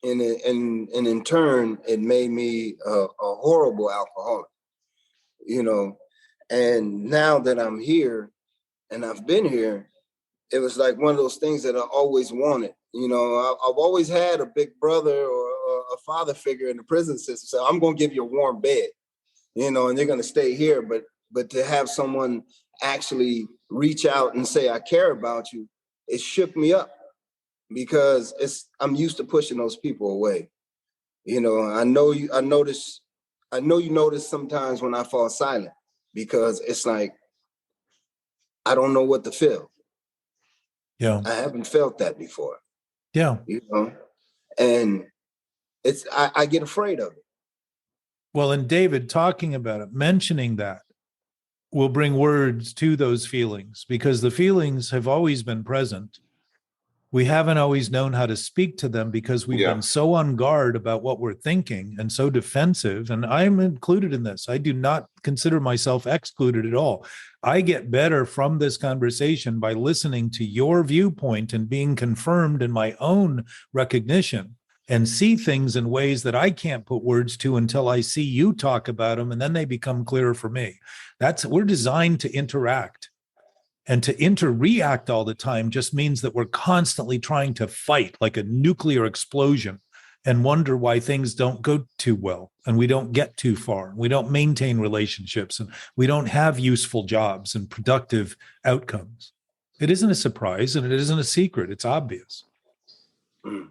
and in turn it made me a horrible alcoholic, you know. And now that I'm here and I've been here, it was like one of those things that I always wanted. You know, I've always had a big brother or a father figure in the prison system. So I'm going to give you a warm bed, you know, and you're going to stay here. But to have someone actually reach out and say, I care about you, it shook me up, because I'm used to pushing those people away. You know, I know you notice sometimes when I fall silent, because it's like, I don't know what to feel. Yeah. I haven't felt that before. Yeah. You know, and I get afraid of it. Well, and David, talking about it, mentioning that will bring words to those feelings, because the feelings have always been present. We haven't always known how to speak to them because we've been so on guard about what we're thinking and so defensive. And I'm included in this. I do not consider myself excluded at all. I get better from this conversation by listening to your viewpoint and being confirmed in my own recognition, and see things in ways that I can't put words to until I see you talk about them, and then they become clearer for me. We're designed to interact. And to interreact all the time just means that we're constantly trying to fight like a nuclear explosion and wonder why things don't go too well, and we don't get too far. We don't maintain relationships, and we don't have useful jobs and productive outcomes. It isn't a surprise, and it isn't a secret. It's obvious.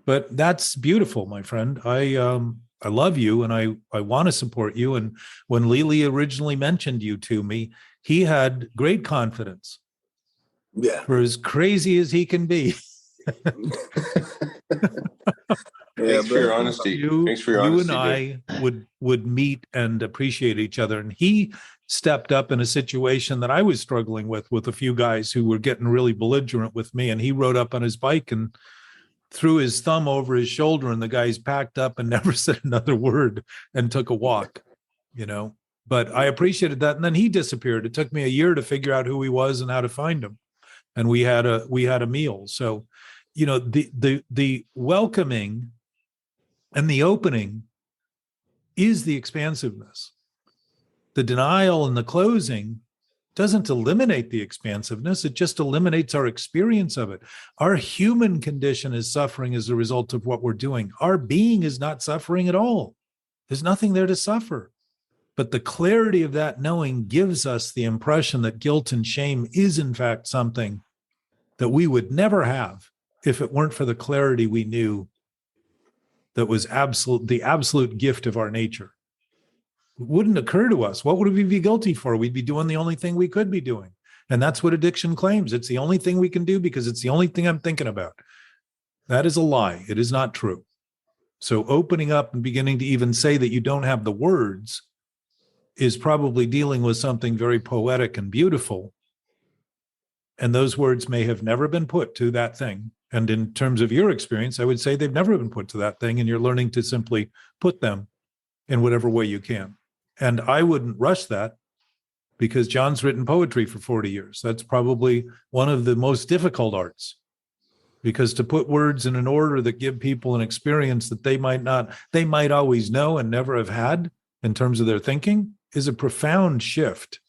But that's beautiful, my friend. I love you, and I want to support you. And when Lily originally mentioned you to me, he had great confidence. Yeah. For as crazy as he can be. Thanks for your honesty. Thanks for your honesty. You and I would meet and appreciate each other. And he stepped up in a situation that I was struggling with a few guys who were getting really belligerent with me. And he rode up on his bike and threw his thumb over his shoulder, and the guys packed up and never said another word and took a walk, you know. But I appreciated that. And then he disappeared. It took me a year to figure out who he was and how to find him. And we had a meal. So, you know, the welcoming and the opening is the expansiveness. The denial and the closing doesn't eliminate the expansiveness. It just eliminates our experience of it. Our human condition is suffering as a result of what we're doing. Our being is not suffering at all. There's nothing there to suffer. But the clarity of that knowing gives us the impression that guilt and shame is in fact something that we would never have if it weren't for the clarity we knew that was the absolute gift of our nature. It wouldn't occur to us. What would we be guilty for? We'd be doing the only thing we could be doing. And that's what addiction claims. It's the only thing we can do because it's the only thing I'm thinking about. That is a lie. It is not true. So opening up and beginning to even say that you don't have the words is probably dealing with something very poetic and beautiful. And those words may have never been put to that thing. And in terms of your experience, I would say they've never been put to that thing, and you're learning to simply put them in whatever way you can. And I wouldn't rush that, because John's written poetry for 40 years. That's probably one of the most difficult arts, because to put words in an order that give people an experience that they might always know and never have had in terms of their thinking is a profound shift.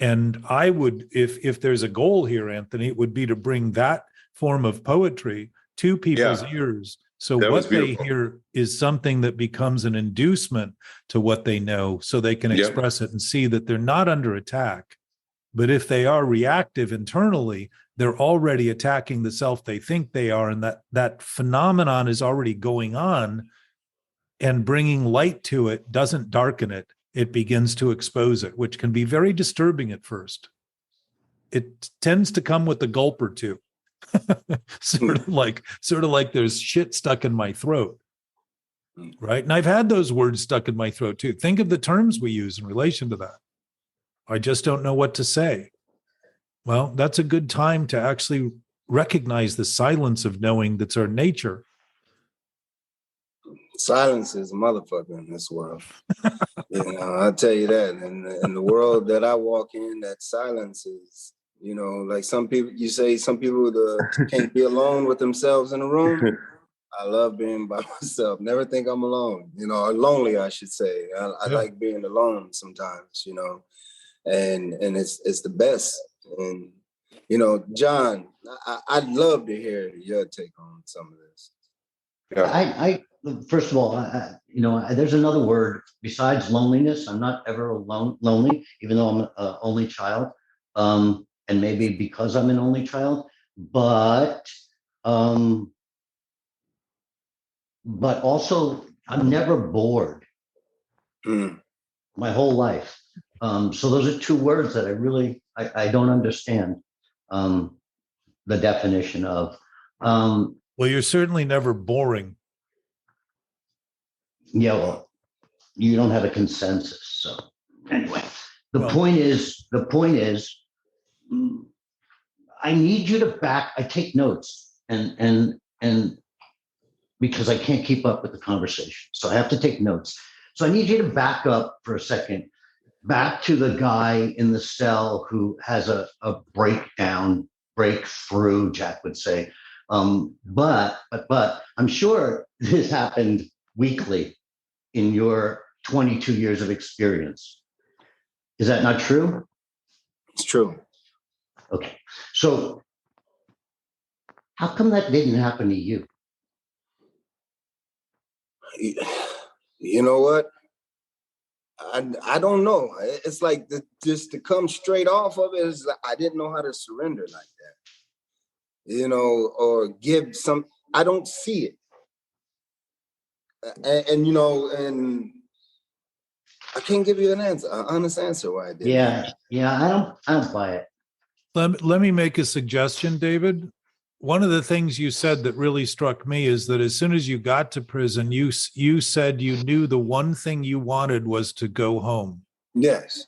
And I would, if there's a goal here, Anthony, it would be to bring that form of poetry to people's ears. So what they hear is something that becomes an inducement to what they know, so they can express it and see that they're not under attack. But if they are reactive internally, they're already attacking the self they think they are. And that phenomenon is already going on, and bringing light to it doesn't darken it. It begins to expose it, which can be very disturbing at first. It tends to come with a gulp or two, sort of like there's shit stuck in my throat. Right. And I've had those words stuck in my throat too. Think of the terms we use in relation to that. I just don't know what to say. Well, that's a good time to actually recognize the silence of knowing that's our nature. Silence is a motherfucker in this world. I'll tell you that. And in the world that I walk in, that silence is, like some people, you say some people can't be alone with themselves in a room. I love being by myself. Never think I'm alone, or lonely, I should say. I like being alone sometimes, and it's the best. And, John, I'd love to hear your take on some of this. Yeah. I first of all, there's another word besides loneliness. I'm not ever lonely, even though I'm an only child, and maybe because I'm an only child. But also, I'm never bored my whole life. So those are two words that I don't understand the definition of. Well, you're certainly never boring. Yeah, well, you don't have a consensus. So anyway, the point is, I need you to I take notes and because I can't keep up with the conversation. So I have to take notes. So I need you to back up for a second, back to the guy in the cell who has a breakthrough, Jack would say. But I'm sure this happened weekly in your 22 years of experience. Is that not true? It's true. Okay. So how come that didn't happen to you? You know what? I don't know. It's like just to come straight off of it is I didn't know how to surrender like that. Or give some. I don't see it. And I can't give you an honest answer why I did. Yeah, I don't buy it. Let me make a suggestion, David. One of the things you said that really struck me is that as soon as you got to prison, you said you knew the one thing you wanted was to go home. Yes.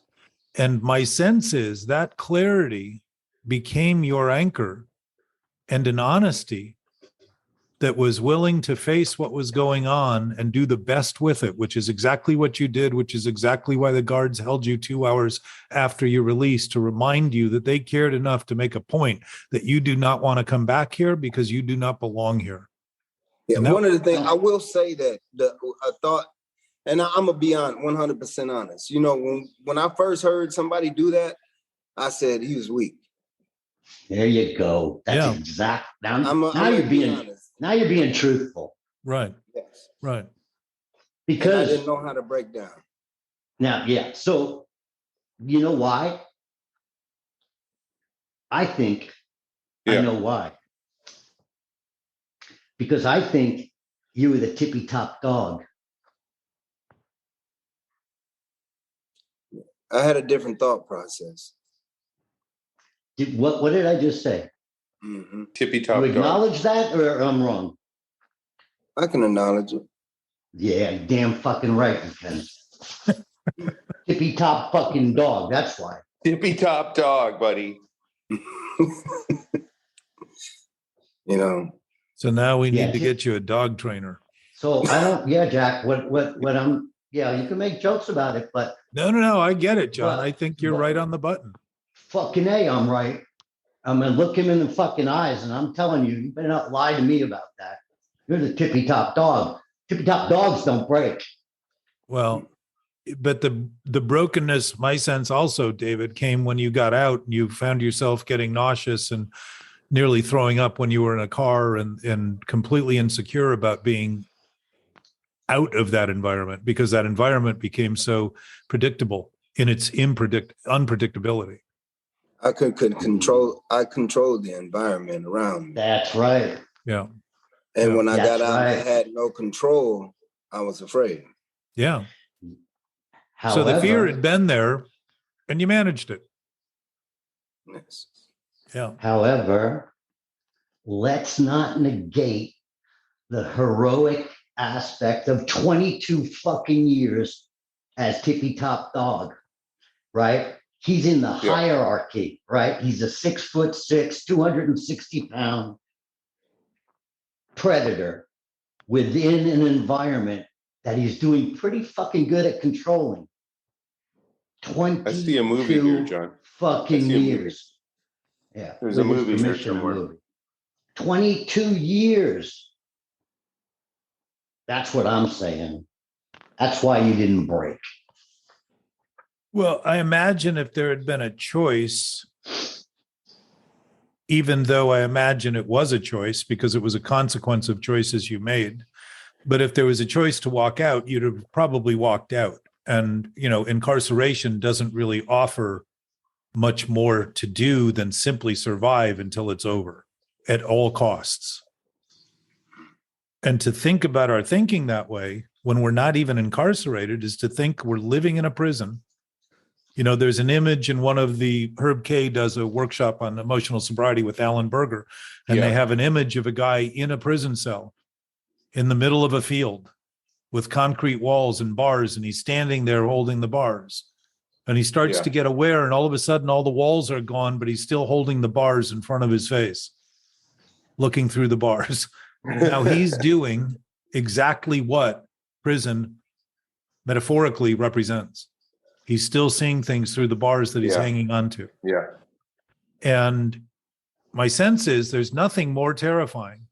And my sense is that clarity became your anchor and an honesty that was willing to face what was going on and do the best with it, which is exactly what you did, which is exactly why the guards held you 2 hours after you released, to remind you that they cared enough to make a point that you do not want to come back here because you do not belong here. Yeah, one of the things I will say that I thought, and I'm gonna be 100% honest. When I first heard somebody do that, I said he was weak. There you go. That's exact. Now you're being truthful. Right. Yes. Right. Because I didn't know how to break down. Now, yeah. So you know why? I think I know why. Because I think you were the tippy top dog. I had a different thought process. What did I just say? Mm-hmm. Tippy top. You acknowledge that, or I'm wrong? I can acknowledge it. Yeah, damn fucking right you can. Tippy top fucking dog. That's why. Tippy top dog, buddy. So now we need to get you a dog trainer. So I don't. Yeah, Jack. What I'm. Yeah, you can make jokes about it, but no. I get it, John. I think you're right on the button. Fucking A, I'm right. I'm gonna look him in the fucking eyes, and I'm telling you, you better not lie to me about that. You're the tippy top dog. Tippy top dogs don't break. Well, but the brokenness, my sense also, David, came when you got out and you found yourself getting nauseous and nearly throwing up when you were in a car and completely insecure about being out of that environment because that environment became so predictable in its unpredictability. I could control. I controlled the environment around me. That's right. Yeah. And when I got That's out, right. I had no control. I was afraid. Yeah. So However, the fear had been there and you managed it. Yes. Yeah. however, let's not negate the heroic aspect of 22 fucking years as tippy top dog, right? He's in the Yeah. hierarchy, right? He's a 6'6", 260-pound predator within an environment that he's doing pretty fucking good at controlling. I see a movie here, 22 John. fucking see a movie. years. Yeah. There's a with his movie here permission, a somewhere. movie. 22 years. That's what I'm saying. That's why you didn't break. Well, I imagine if there had been a choice, even though I imagine it was a choice because it was a consequence of choices you made. But if there was a choice to walk out, you'd have probably walked out. And, incarceration doesn't really offer much more to do than simply survive until it's over at all costs. And to think about our thinking that way when we're not even incarcerated is to think we're living in a prison. There's an image in one of the Herb K does a workshop on emotional sobriety with Alan Berger, and they have an image of a guy in a prison cell in the middle of a field with concrete walls and bars, and he's standing there holding the bars. And he starts to get aware, and all of a sudden all the walls are gone, but he's still holding the bars in front of his face, looking through the bars. Now he's doing exactly what prison metaphorically represents. He's still seeing things through the bars that he's hanging onto. Yeah. And my sense is there's nothing more terrifying.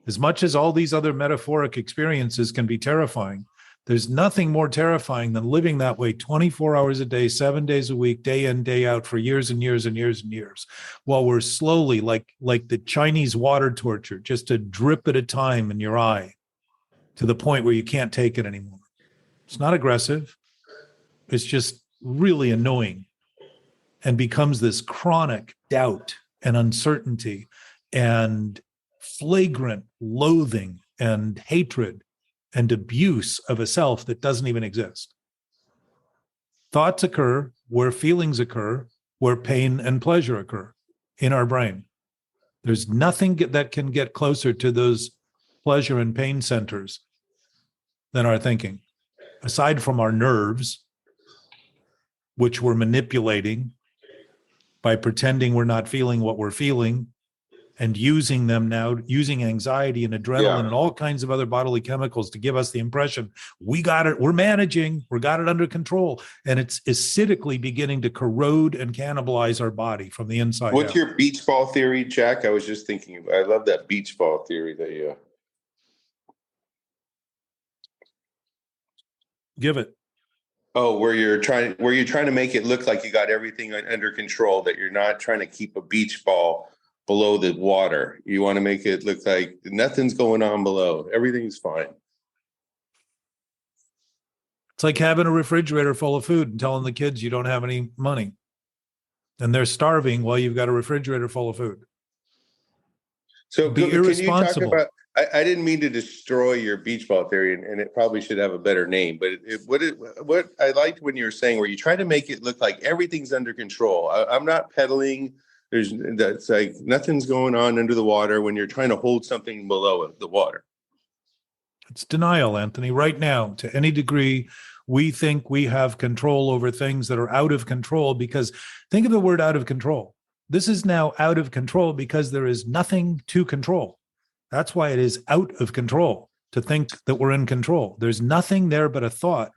As much as all these other metaphoric experiences can be terrifying, there's nothing more terrifying than living that way 24 hours a day, 7 days a week, day in, day out for years and years and years and years, while we're slowly, like the Chinese water torture, just a drip at a time in your eye to the point where you can't take it anymore. It's not aggressive. It's just really annoying and becomes this chronic doubt and uncertainty and flagrant loathing and hatred and abuse of a self that doesn't even exist. Thoughts occur where feelings occur, where pain and pleasure occur in our brain. There's nothing that can get closer to those pleasure and pain centers than our thinking, aside from our nerves, which we're manipulating by pretending we're not feeling what we're feeling and using them now, using anxiety and adrenaline and all kinds of other bodily chemicals to give us the impression we got it, we're managing, we got it under control. And it's acidically beginning to corrode and cannibalize our body from the inside What's out. your beach ball theory, Jack? I was just thinking, I love that beach ball theory that you... Give it. Oh, where you're trying to make it look like you got everything under control, that you're not trying to keep a beach ball below the water. You want to make it look like nothing's going on below. Everything's fine. It's like having a refrigerator full of food and telling the kids you don't have any money. And they're starving while you've got a refrigerator full of food. So Be irresponsible. Can you talk about, I didn't mean to destroy your beach ball theory, and it probably should have a better name, but what I liked when you were saying where you try to make it look like everything's under control. I'm not peddling. That's like nothing's going on under the water when you're trying to hold something below the water. It's denial, Anthony. Right now, to any degree, we think we have control over things that are out of control, because think of the word out of control. This is now out of control because there is nothing to control. That's why it is out of control to think that we're in control. There's nothing there but a thought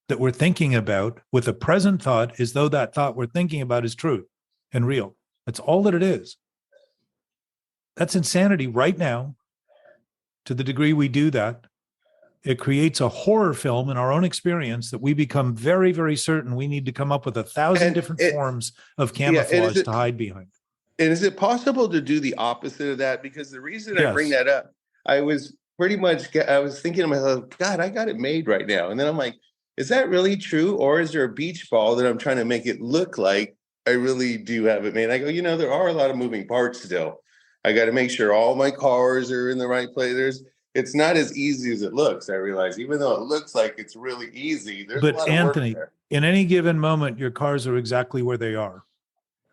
that we're thinking about with a present thought, as though that thought we're thinking about is true and real. That's all that it is. That's insanity right now. To the degree we do that, it creates a horror film in our own experience that we become very, very certain we need to come up with 1,000 different forms of camouflage to hide behind. And is it possible to do the opposite of that? Because the reason I bring that up, I was thinking to myself, God, I got it made right now. And then I'm like, is that really true? Or is there a beach ball that I'm trying to make it look like I really do have it, man. I go, there are a lot of moving parts still. I got to make sure all my cars are in the right place. It's not as easy as it looks. I realize, even though it looks like it's really easy, there's a But lot of work Anthony, there. in any given moment, your cars are exactly where they are.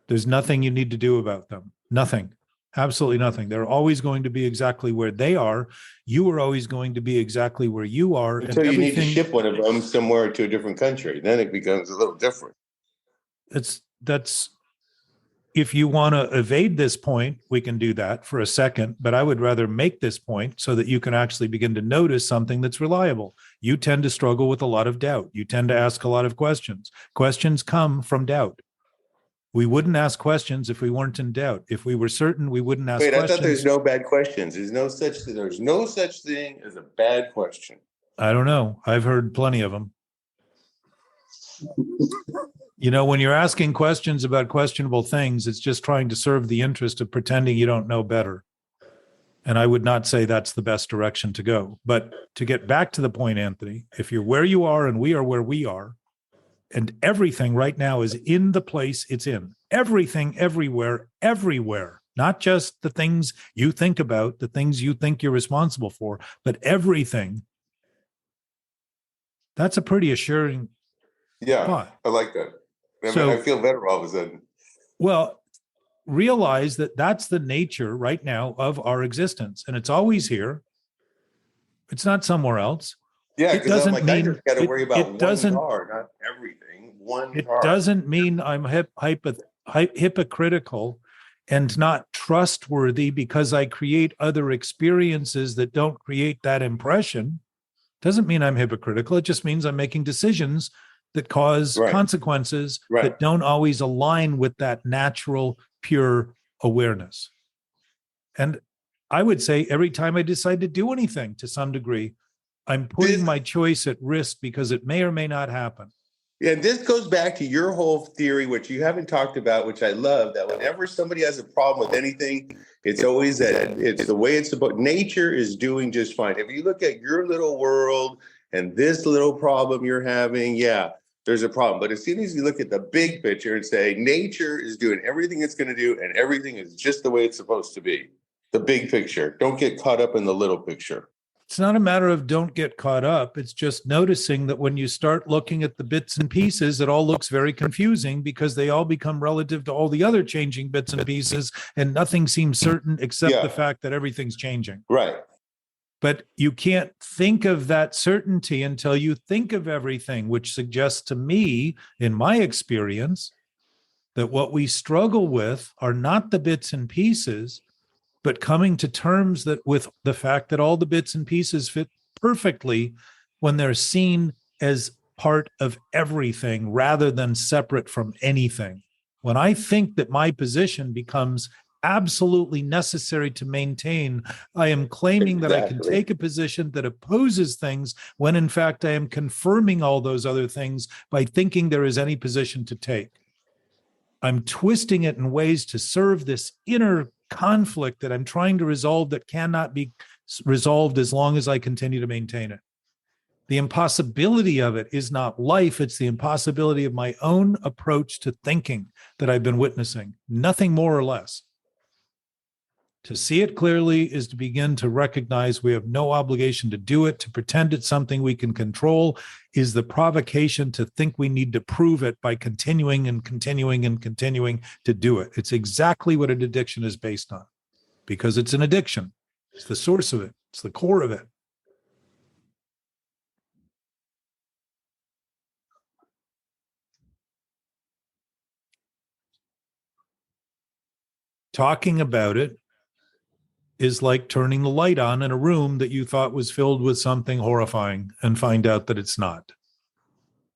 There's nothing you need to do about them. Nothing. Absolutely nothing. They're always going to be exactly where they are. You are always going to be exactly where you are. Until you need to ship one of them somewhere to a different country. Then it becomes a little different. That's if you want to evade this point, we can do that for a second, but I would rather make this point so that you can actually begin to notice something that's reliable. You tend to struggle with a lot of doubt. You tend to ask a lot of questions. Questions come from doubt. We wouldn't ask questions if we weren't in doubt. If we were certain, we wouldn't ask questions. I thought there's no bad questions. There's no such thing as a bad question. I don't know. I've heard plenty of them. When you're asking questions about questionable things, it's just trying to serve the interest of pretending you don't know better. And I would not say that's the best direction to go. But to get back to the point, Anthony, if you're where you are and we are where we are, and everything right now is in the place it's in, everything, everywhere, not just the things you think about, the things you think you're responsible for, but everything. That's a pretty assuring thought. I like that. I feel better all of a sudden. Well, realize that that's the nature right now of our existence, and it's always here. It's not somewhere else. Yeah, because I'm like, I just got to worry about one car, not everything. One car. It doesn't mean I'm hypocritical and not trustworthy because I create other experiences that don't create that impression. Doesn't mean I'm hypocritical. It just means I'm making decisions that cause consequences that don't always align with that natural, pure awareness. And I would say every time I decide to do anything to some degree, I'm putting my choice at risk because it may or may not happen. Yeah, and this goes back to your whole theory, which you haven't talked about, which I love, that whenever somebody has a problem with anything, it's always that it's the way it's supposed. Nature is doing just fine. If you look at your little world and this little problem you're having, yeah, there's a problem. But as soon as you look at the big picture and say nature is doing everything it's going to do and everything is just the way it's supposed to be, the big picture, don't get caught up in the little picture. It's not a matter of don't get caught up. It's just noticing that when you start looking at the bits and pieces, it all looks very confusing because they all become relative to all the other changing bits and pieces, and nothing seems certain except the fact that everything's changing. Right. But you can't think of that certainty until you think of everything, which suggests to me, in my experience, that what we struggle with are not the bits and pieces, but coming to terms that with the fact that all the bits and pieces fit perfectly when they're seen as part of everything rather than separate from anything. When I think that my position becomes absolutely necessary to maintain, I am claiming that I can take a position that opposes things when in fact I am confirming all those other things by thinking there is any position to take. I'm twisting it in ways to serve this inner conflict that I'm trying to resolve that cannot be resolved as long as I continue to maintain it. The impossibility of it is not life. It's the impossibility of my own approach to thinking that I've been witnessing, nothing more or less. To see it clearly is to begin to recognize we have no obligation to do it. To pretend it's something we can control is the provocation to think we need to prove it by continuing and continuing and continuing to do it. It's exactly what an addiction is based on, because it's an addiction. It's the source of it. It's the core of it. Talking about it is like turning the light on in a room that you thought was filled with something horrifying and find out that it's not.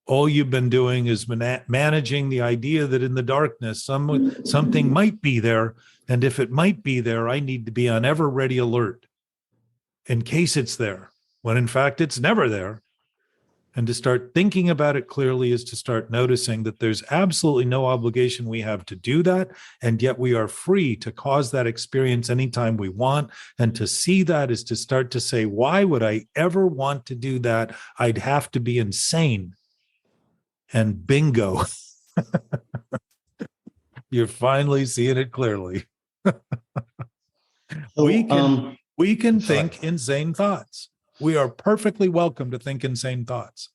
All you've been doing is managing the idea that in the darkness, something might be there. And if it might be there, I need to be on ever ready alert in case it's there, when in fact it's never there. And to start thinking about it clearly is to start noticing that there's absolutely no obligation we have to do that. And yet we are free to cause that experience anytime we want. And to see that is to start to say, why would I ever want to do that? I'd have to be insane. And bingo. You're finally seeing it clearly. So, We can sorry. think insane thoughts. We are perfectly welcome to think insane thoughts.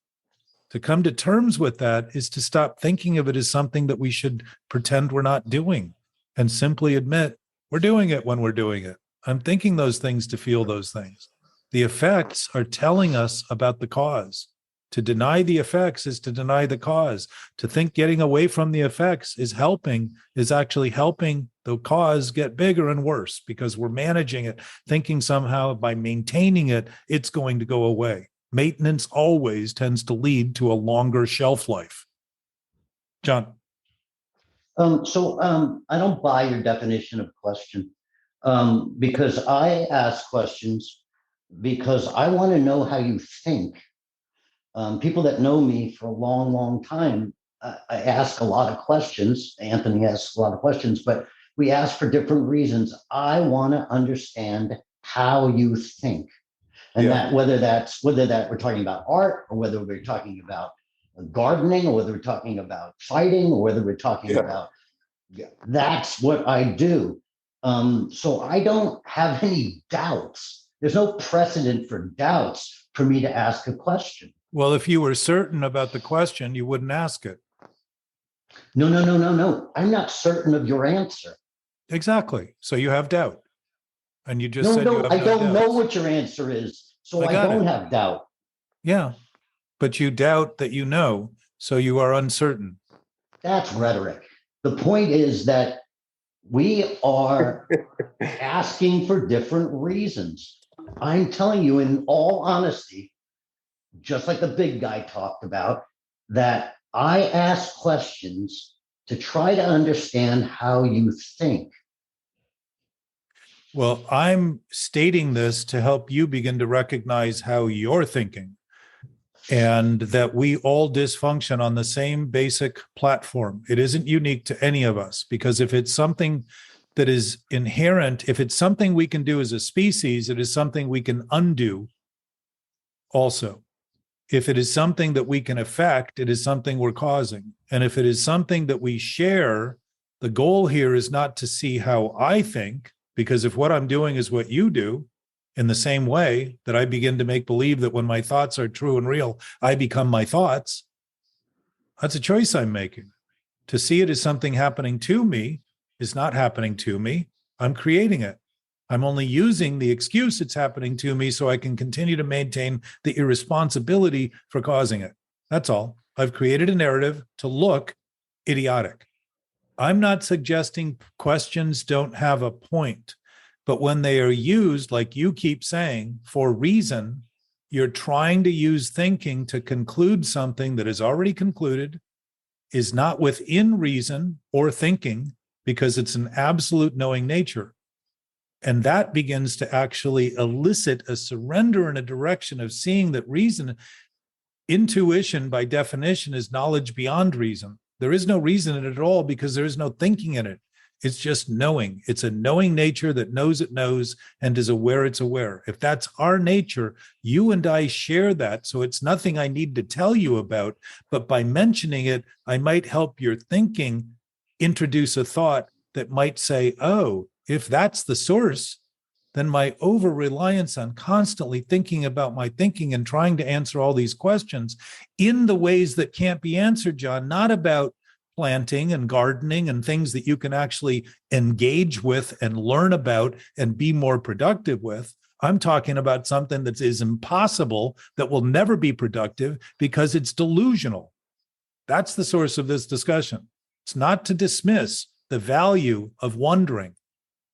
To come to terms with that is to stop thinking of it as something that we should pretend we're not doing and simply admit we're doing it when we're doing it. I'm thinking those things to feel those things. The effects are telling us about the cause. To deny the effects is to deny the cause. To think getting away from the effects is actually helping the cause get bigger and worse because we're managing it, thinking somehow by maintaining it, it's going to go away. Maintenance always tends to lead to a longer shelf life. John. I don't buy your definition of question because I ask questions because I want to know how you think. People that know me for a long, long time, I ask a lot of questions. Anthony asks a lot of questions, but we ask for different reasons. I want to understand how you think. And that whether that we're talking about art or whether we're talking about gardening or whether we're talking about fighting or whether we're talking about, that's what I do. So I don't have any doubts. There's no precedent for doubts for me to ask a question. Well, if you were certain about the question, you wouldn't ask it. No. I'm not certain of your answer. Exactly. So you have doubt. And you just No, said you have I no don't know doubts. what your answer is. So I got don't it. have doubt. Yeah. But you doubt that you know, so you are uncertain. That's rhetoric. The point is that we are asking for different reasons. I'm telling you in all honesty, just like the big guy talked about, that I ask questions to try to understand how you think. Well, I'm stating this to help you begin to recognize how you're thinking and that we all dysfunction on the same basic platform. It isn't unique to any of us because if it's something that is inherent, if it's something we can do as a species, it is something we can undo also. If it is something that we can affect, it is something we're causing. And if it is something that we share, the goal here is not to see how I think, because if what I'm doing is what you do, in the same way that I begin to make believe that when my thoughts are true and real, I become my thoughts, that's a choice I'm making. To see it as something happening to me is not happening to me. I'm creating it. I'm only using the excuse it's happening to me so I can continue to maintain the irresponsibility for causing it. That's all. I've created a narrative to look idiotic. I'm not suggesting questions don't have a point, but when they are used, like you keep saying, for reason, you're trying to use thinking to conclude something that is already concluded, is not within reason or thinking, because it's an absolute knowing nature. And that begins to actually elicit a surrender in a direction of seeing that reason, intuition by definition is knowledge beyond reason. There is no reason in it at all because there is no thinking in it. It's just knowing. It's a knowing nature that knows it knows and is aware it's aware. If that's our nature, you and I share that. So it's nothing I need to tell you about, but by mentioning it, I might help your thinking introduce a thought that might say, oh, if that's the source, then my over-reliance on constantly thinking about my thinking and trying to answer all these questions in the ways that can't be answered, John, not about planting and gardening and things that you can actually engage with and learn about and be more productive with. I'm talking about something that is impossible, that will never be productive because it's delusional. That's the source of this discussion. It's not to dismiss the value of wondering.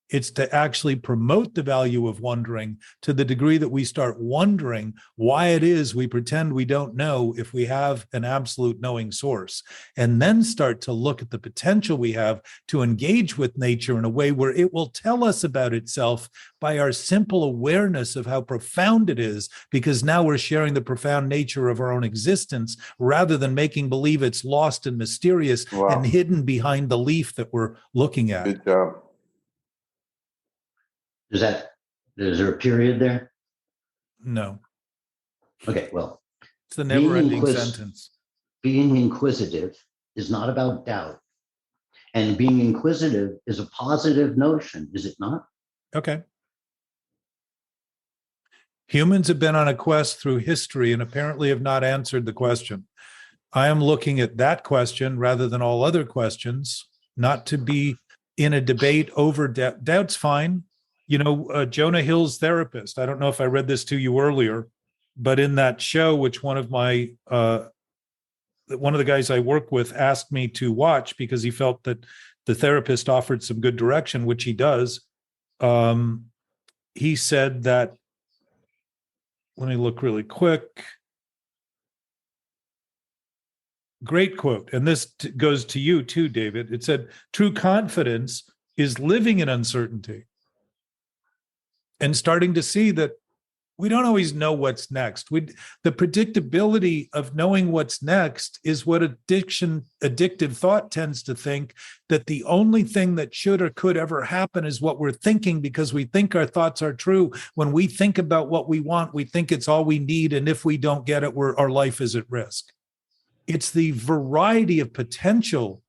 It's to actually promote the value of wondering to the degree that we start wondering why it is we pretend we don't know if we have an absolute knowing source, and then start to look at the potential we have to engage with nature in a way where it will tell us about itself by our simple awareness of how profound it is, because now we're sharing the profound nature of our own existence rather than making believe it's lost and mysterious and hidden behind the leaf that we're looking at. Good job. Is there a period there? No. Okay, well, It's the never-ending sentence. Being inquisitive is not about doubt. And being inquisitive is a positive notion, is it not? Okay. Humans have been on a quest through history and apparently have not answered the question. I am looking at that question rather than all other questions, not to be in a debate over doubt. Doubt's fine. You know, Jonah Hill's therapist, I don't know if I read this to you earlier, but in that show, which one of the guys I work with asked me to watch because he felt that the therapist offered some good direction, which he does. He said that, let me look really quick. Great quote. And this goes to you too, David. It said, true confidence is living in uncertainty and starting to see that we don't always know what's next. The predictability of knowing what's next is what addictive thought tends to think, that the only thing that should or could ever happen is what we're thinking, because we think our thoughts are true. When we think about what we want, we think it's all we need. And if we don't get it, our life is at risk. It's the variety of potential,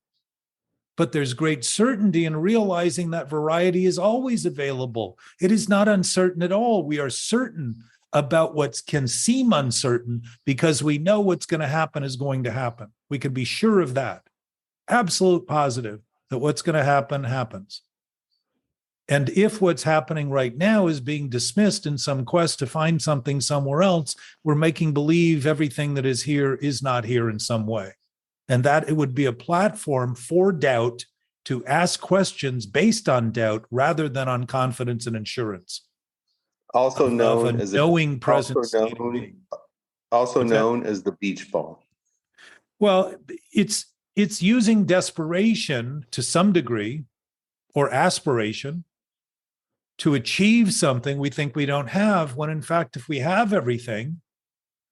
but there's great certainty in realizing that variety is always available. It is not uncertain at all. We are certain about what can seem uncertain because we know what's going to happen is going to happen. We can be sure of that. Absolute positive that what's going to happen happens. And if what's happening right now is being dismissed in some quest to find something somewhere else, we're making believe everything that is here is not here in some way. And that it would be a platform for doubt, to ask questions based on doubt rather than on confidence and assurance. Also known as knowing present state of being. Also known as the beach ball. Well, it's using desperation to some degree, or aspiration, to achieve something we think we don't have, when in fact, if we have everything,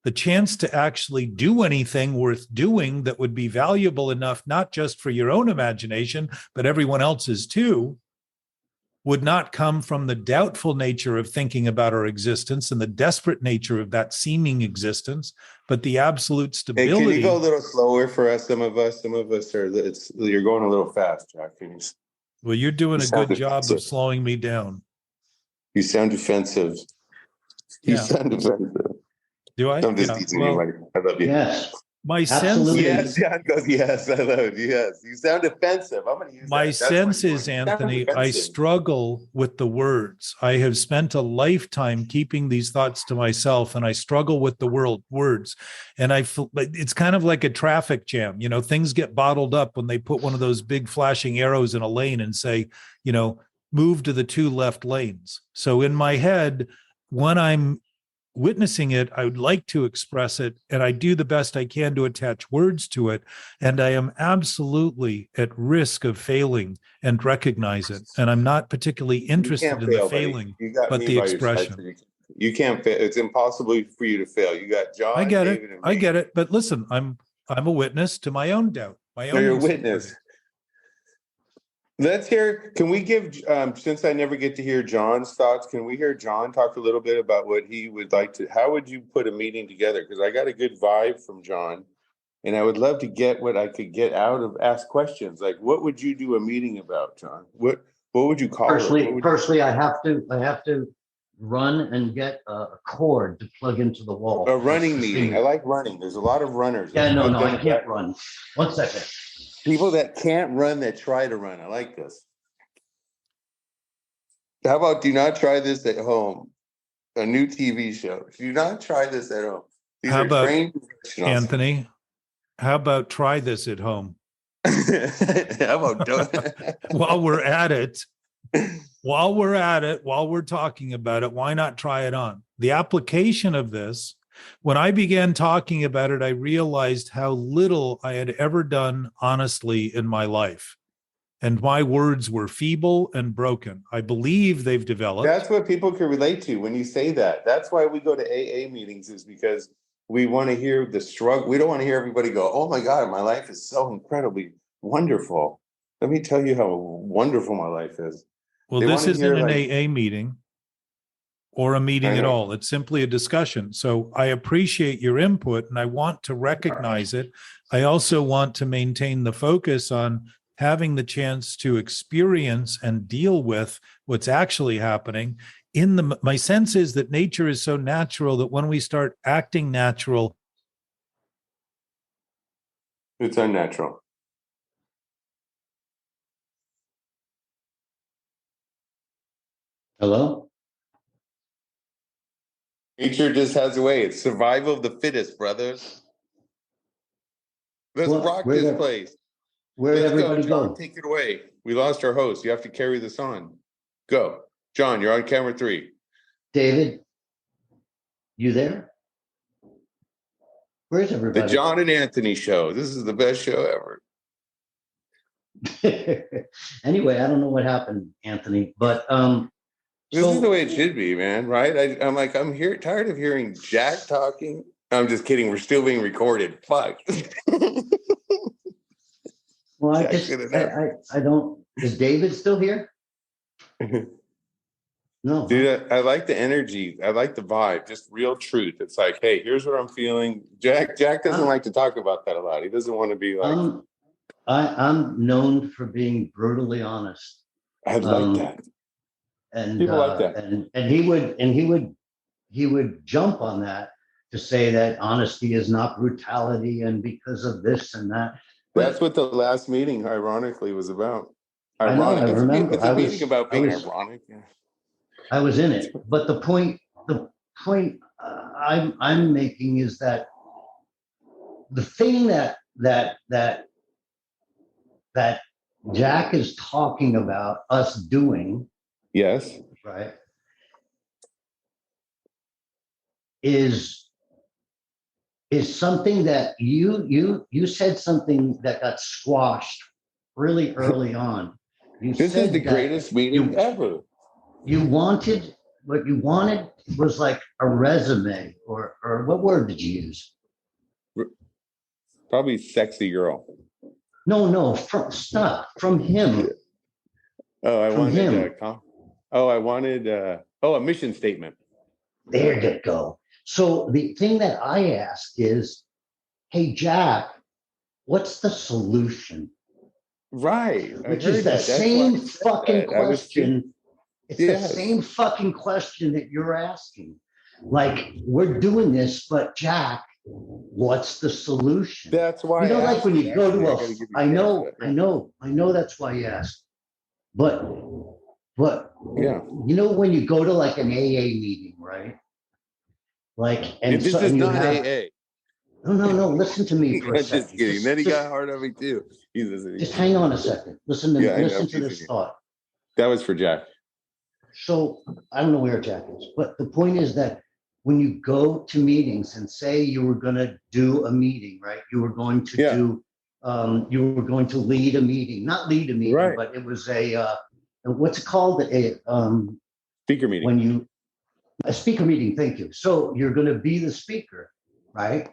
the chance to actually do anything worth doing that would be valuable enough, not just for your own imagination, but everyone else's too, would not come from the doubtful nature of thinking about our existence and the desperate nature of that seeming existence, but the absolute stability. Hey, can you go a little slower for us? Some of us are, you're going a little fast, Jack. Well, you're doing a good job of slowing me down. You sound defensive. You sound defensive. Do I? I'm just teasing you, buddy. I love you. Yes. My Absolutely. sense. Yes, John goes, yes, I love it. Yes. You sound defensive. I'm going to use my that. sense is, Anthony, I struggle with the words. I have spent a lifetime keeping these thoughts to myself, and I struggle with the words. And I feel it's kind of like a traffic jam. You know, things get bottled up when they put one of those big flashing arrows in a lane and say, you know, move to the 2 left lanes. So in my head, when I'm witnessing it, I would like to express it, and I do the best I can to attach words to it. And I am absolutely at risk of failing and recognize it. And I'm not particularly interested in the failing, but the expression. You can't fail. It's impossible for you to fail. You got John. I get David, it. I get it. But listen, I'm a witness to my own doubt. You're a witness. Let's hear, can we give, since I never get to hear John's thoughts, can we hear John talk a little bit about what he would like to, how would you put a meeting together? Because I got a good vibe from John, and I would love to get what I could get out of ask questions. Like, what would you do a meeting about, John? What would you call it? Personally, I have to run and get a cord to plug into the wall. A running meeting. I like running. There's a lot of runners. Yeah, no, I can't run. 1 second. People that can't run that try to run. I like this. How about do not try this at home? A new TV show. Do not try this at home. How about, Anthony, how about try this at home? How about while we're at it, while we're talking about it, why not try it on? The application of this, when I began talking about it, I realized how little I had ever done honestly in my life. And my words were feeble and broken. I believe they've developed. That's what people can relate to when you say that. That's why we go to AA meetings, is because we want to hear the struggle. We don't want to hear everybody go, oh my God, my life is so incredibly wonderful. Let me tell you how wonderful my life is. Well, this isn't an AA meeting or a meeting at all. It's simply a discussion. So I appreciate your input and I want to recognize it. I also want to maintain the focus on having the chance to experience and deal with what's actually happening. My sense is that nature is so natural that when we start acting natural, It's unnatural. Hello? Nature just has a way. It's survival of the fittest, brothers. Let's Well, rock where'd this ev- place. Where'd Let's go, everybody John. go? Take it away. We lost our host. You have to carry this on. Go. John, you're on camera 3. David, you there? Where's The everybody? John and Anthony show. This is the best show ever. Anyway, I don't know what happened, Anthony, but This is the way it should be, man. Right? I'm here tired of hearing Jack talking. I'm just kidding. We're still being recorded. Fuck. well, I Jack just did it. I don't. Is David still here? No, Dude, I like the energy. I like the vibe. Just real truth. It's like, hey, here's what I'm feeling. Jack doesn't like to talk about that a lot. He doesn't want to be like. I'm known for being brutally honest. I like that. And People like that. And he would jump on that to say that honesty is not brutality, and because of this and that. But that's what the last meeting, ironically, was about. I know. I remember. It's a meeting about being ironic. Yeah. I was in it, but the point I'm making is that the thing that Jack is talking about us doing, yes, right, is something that you said something that got squashed really early on. This is the greatest meeting ever. What you wanted was like a resume, or what word did you use? Probably sexy girl. No, from him. Oh, I wanted a mission statement. There you go. So the thing that I ask is, hey, Jack, what's the solution? Right. Which is the same fucking question. It's the same fucking question that you're asking. Like, we're doing this, but Jack, what's the solution? That's why. Like when you go to I know that's why you ask. But yeah, when you go to like an AA meeting, right? Like, and this is not AA. No, listen to me for a second. Just kidding. Then he got hard on me too. Just hang on a second. Listen to this thought. That was for Jack. So I don't know where Jack is, but the point is that when you go to meetings and say you were going to do a meeting, right? You were going to do, you were going to lead a meeting, not lead a meeting, right, but it was what's it called? A speaker meeting. A speaker meeting. Thank you. So you're going to be the speaker, right?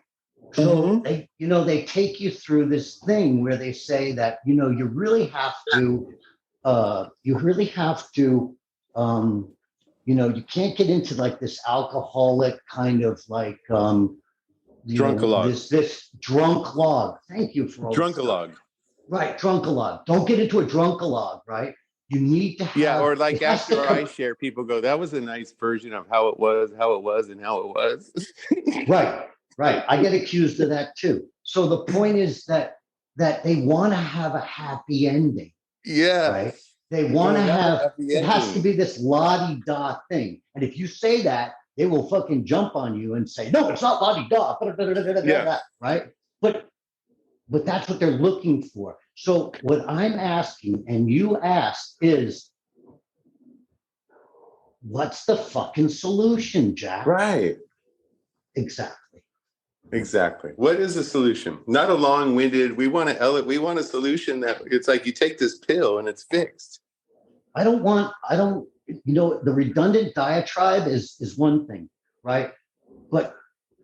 So they take you through this thing where they say that, you really have to, you can't get into like this alcoholic kind of like, drunkalog. This drunk log. Thank you for all drunkalog. Right, drunkalog. Don't get into a drunkalog, right? You need to have, or like after I share, people go, that was a nice version of how it was, and how it was. Right. I get accused of that too. So the point is that they want to have a happy ending. Yeah. Right. They want to have, it has to be this la-di-da thing. And if you say that, they will fucking jump on you and say, no, it's not la-di-da. Right. But that's what they're looking for. So what I'm asking, and you asked, is what's the fucking solution, Jack? Right. Exactly. What is the solution? Not a long-winded, we want a solution that it's like you take this pill and it's fixed. The redundant diatribe is one thing, right? But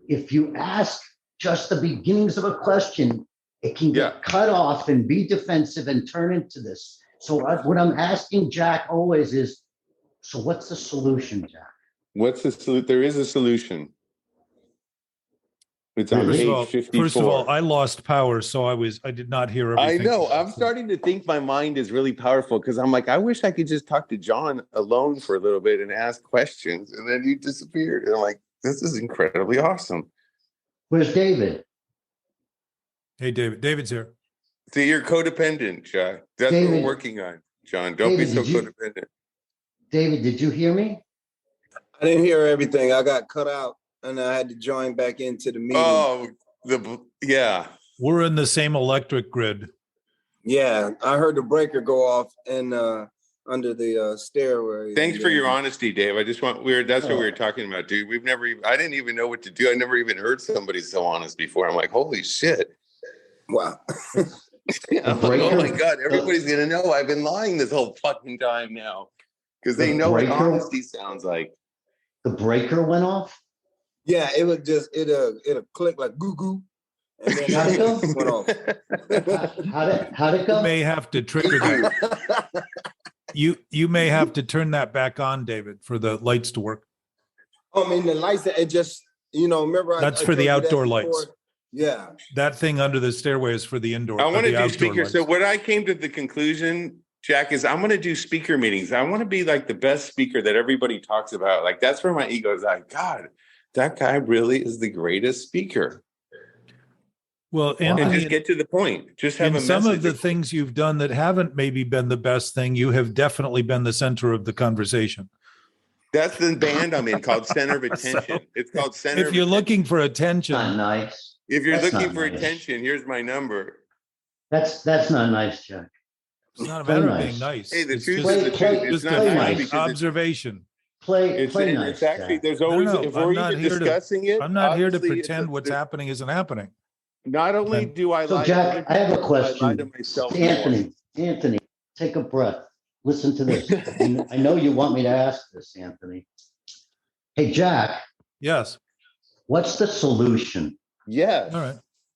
if you ask just the beginnings of a question, it can get cut off and be defensive and turn into this. So what I'm asking Jack always is, so what's the solution, Jack? What's the solution? There is a solution. It's on Really? page 54. First of all, I lost power, so I did not hear I everything. know. I'm starting to think my mind is really powerful because I'm like, I wish I could just talk to John alone for a little bit and ask questions. And then you disappeared. And I'm like, this is incredibly awesome. Where's David? Hey, David. David's here. See, you're codependent, John. That's what David- we're working on, John. Don't be David, so did you- codependent. David, did you hear me? I didn't hear everything. I got cut out and I had to join back into the meeting. Oh, yeah. We're in the same electric grid. Yeah, I heard the breaker go off and under the stairway. Thanks for your honesty, Dave. I just want that's what we were Oh. talking about, dude. I didn't even know what to do. I never even heard somebody so honest before. I'm like, holy shit. Wow. Yeah, I'm like, oh my breaker- God, everybody's gonna know I've been lying this whole fucking time now. Because they The know what breaker- honesty sounds like. The breaker went off? Yeah, it would just it'll click like goo goo. And then How'd it go? went off. How'd it You go? may have to trigger that. You may have to turn that back on, David, for the lights to work. I mean, the lights, it just, remember. That's I for the told you that outdoor before? lights. Yeah. That thing under the stairway is for the indoor. I want to the do outdoor speakers. So lights. what I came to the conclusion, Jack, is I'm going to do speaker meetings. I want to be like the best speaker that everybody talks about. Like, that's where my ego is like, God, that guy really is the greatest speaker. Well, And Anthony, just get to the point. Just have in a some message. of the things you've done that haven't maybe been the best thing, you have definitely been the center of the conversation. That's the band I'm in called Center of Attention. It's called Center If of you're Attention. looking for attention, Not nice. If you're That's looking not for nice. attention, here's my number. That's not nice, Jack. it's not a Play matter of nice. being nice. Hey, the It's truth just, is the Play- truth. It's just not a play nice frank nice. because observation. Play nice, it's actually Jack. there's always No, if we're I'm not even here to- discussing it. I'm not here to obviously, it's pretend what's happening isn't happening. Not only Okay. do I So, lie, to Jack, other I have a people, I lie question. to myself more. Anthony, take a breath. Listen to this. I know you want me to ask this, Anthony. Hey, Jack, Yes. what's the solution? Yes. All right.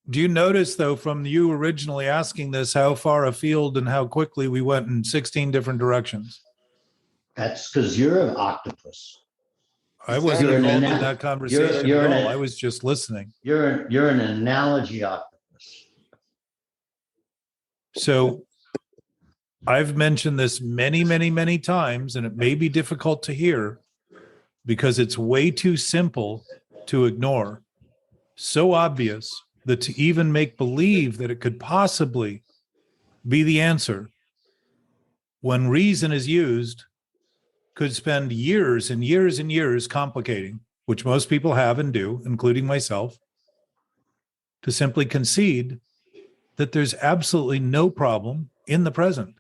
Do you notice, though, from you originally asking this, how far afield and how quickly we went in 16 different directions? That's because you're an octopus. I wasn't You're an involved in ana- that conversation you're at an- all. I was just listening. You're an analogy octopus. So I've mentioned this many, many, many times, and it may be difficult to hear because it's way too simple to ignore. So obvious that to even make believe that it could possibly be the answer when reason is used could spend years and years and years complicating, which most people have and do, including myself, to simply concede that there's absolutely no problem in the present.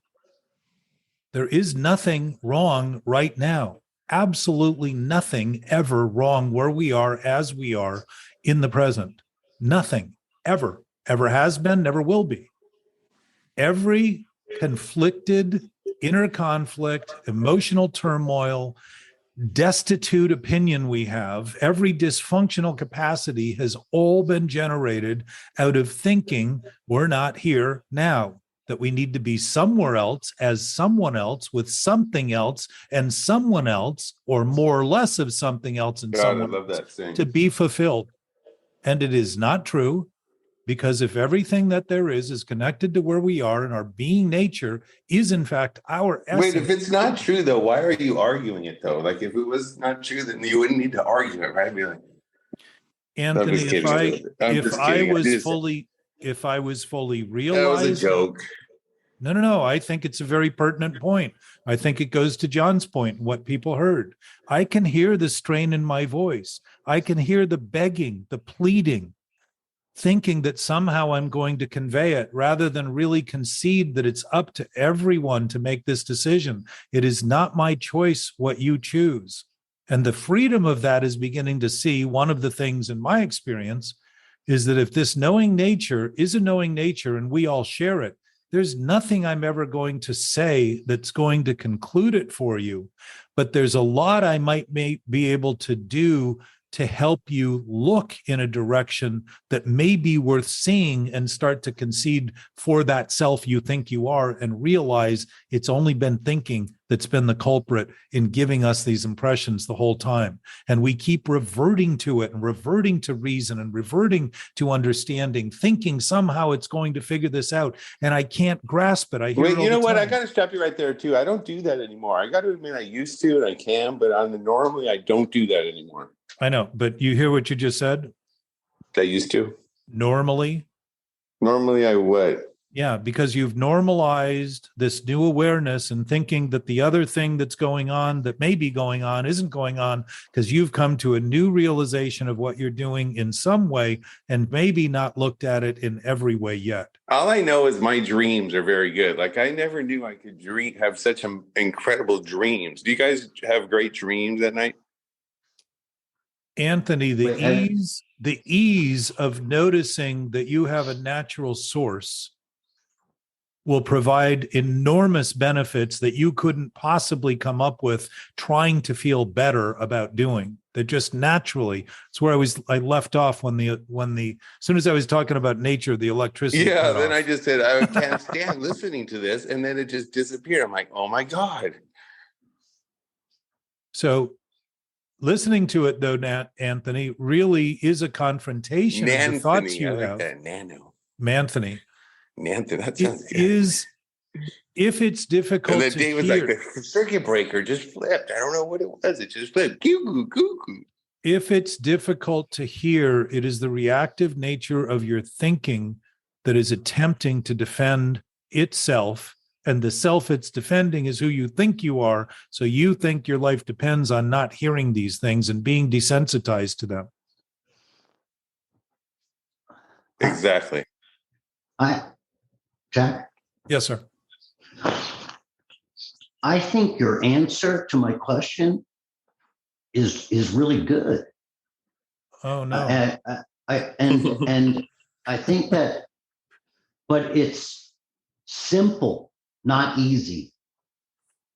There is nothing wrong right now. Absolutely nothing ever wrong where we are as we are in the present. Nothing ever has been, never will be. Every conflicted, inner conflict, emotional turmoil, destitute opinion we have, every dysfunctional capacity has all been generated out of thinking we're not here now, that we need to be somewhere else as someone else with something else and someone else, or more or less of something else and God, I someone love else that thing. to be fulfilled. And it is not true, because if everything that there is connected to where we are and our being nature is in fact our essence. Wait, if it's not true though, why are you arguing it though? Like if it was not true, then you wouldn't need to argue it, right? Be like, Anthony, just if kidding. I'm if just I kidding. was just- fully that was realized, a joke. No. I think it's a very pertinent point. I think it goes to John's point, what people heard. I can hear the strain in my voice. I can hear the begging, the pleading, thinking that somehow I'm going to convey it rather than really concede that it's up to everyone to make this decision. It is not my choice what you choose. And the freedom of that is beginning to see one of the things in my experience is that if this knowing nature is a knowing nature and we all share it, there's nothing I'm ever going to say that's going to conclude it for you. But there's a lot I might be able to do to help you look in a direction that may be worth seeing and start to concede for that self you think you are, and realize it's only been thinking that's been the culprit in giving us these impressions the whole time. And we keep reverting to it and reverting to reason and reverting to understanding, thinking somehow it's going to figure this out. And I can't grasp it. I hear Wait, it all you know the what? I time. got to stop you right there too. I don't do that anymore. I got to admit, I used to, and I can, but normally I don't do that anymore. I know, but you hear what you just said? I used to. Normally. Normally I would. Yeah, because you've normalized this new awareness and thinking that the other thing that's going on, that may be going on, isn't going on, because you've come to a new realization of what you're doing in some way and maybe not looked at it in every way yet. All I know is my dreams are very good. Like, I never knew I could have such incredible dreams. Do you guys have great dreams at night? Anthony, the ease of noticing that you have a natural source will provide enormous benefits that you couldn't possibly come up with trying to feel better about doing. That just naturally, it's where I left off when as soon as I was talking about nature, the electricity. Yeah, then I just said, I can't stand listening to this. And then it just disappeared. I'm like, oh my God. So listening to it, though, Anthony, really is a confrontation of the thoughts you have. Manthony. That sounds good. Is, if it's difficult and then to David's hear, like, the circuit breaker just flipped. I don't know what it was. It just flipped. Cuckoo. if it's difficult to hear, it is the reactive nature of your thinking that is attempting to defend itself. And the self it's defending is who you think you are. So you think your life depends on not hearing these things and being desensitized to them. Exactly. Jack? Yes, sir. I think your answer to my question is really good. Oh, no. And I think that, but it's simple, not easy.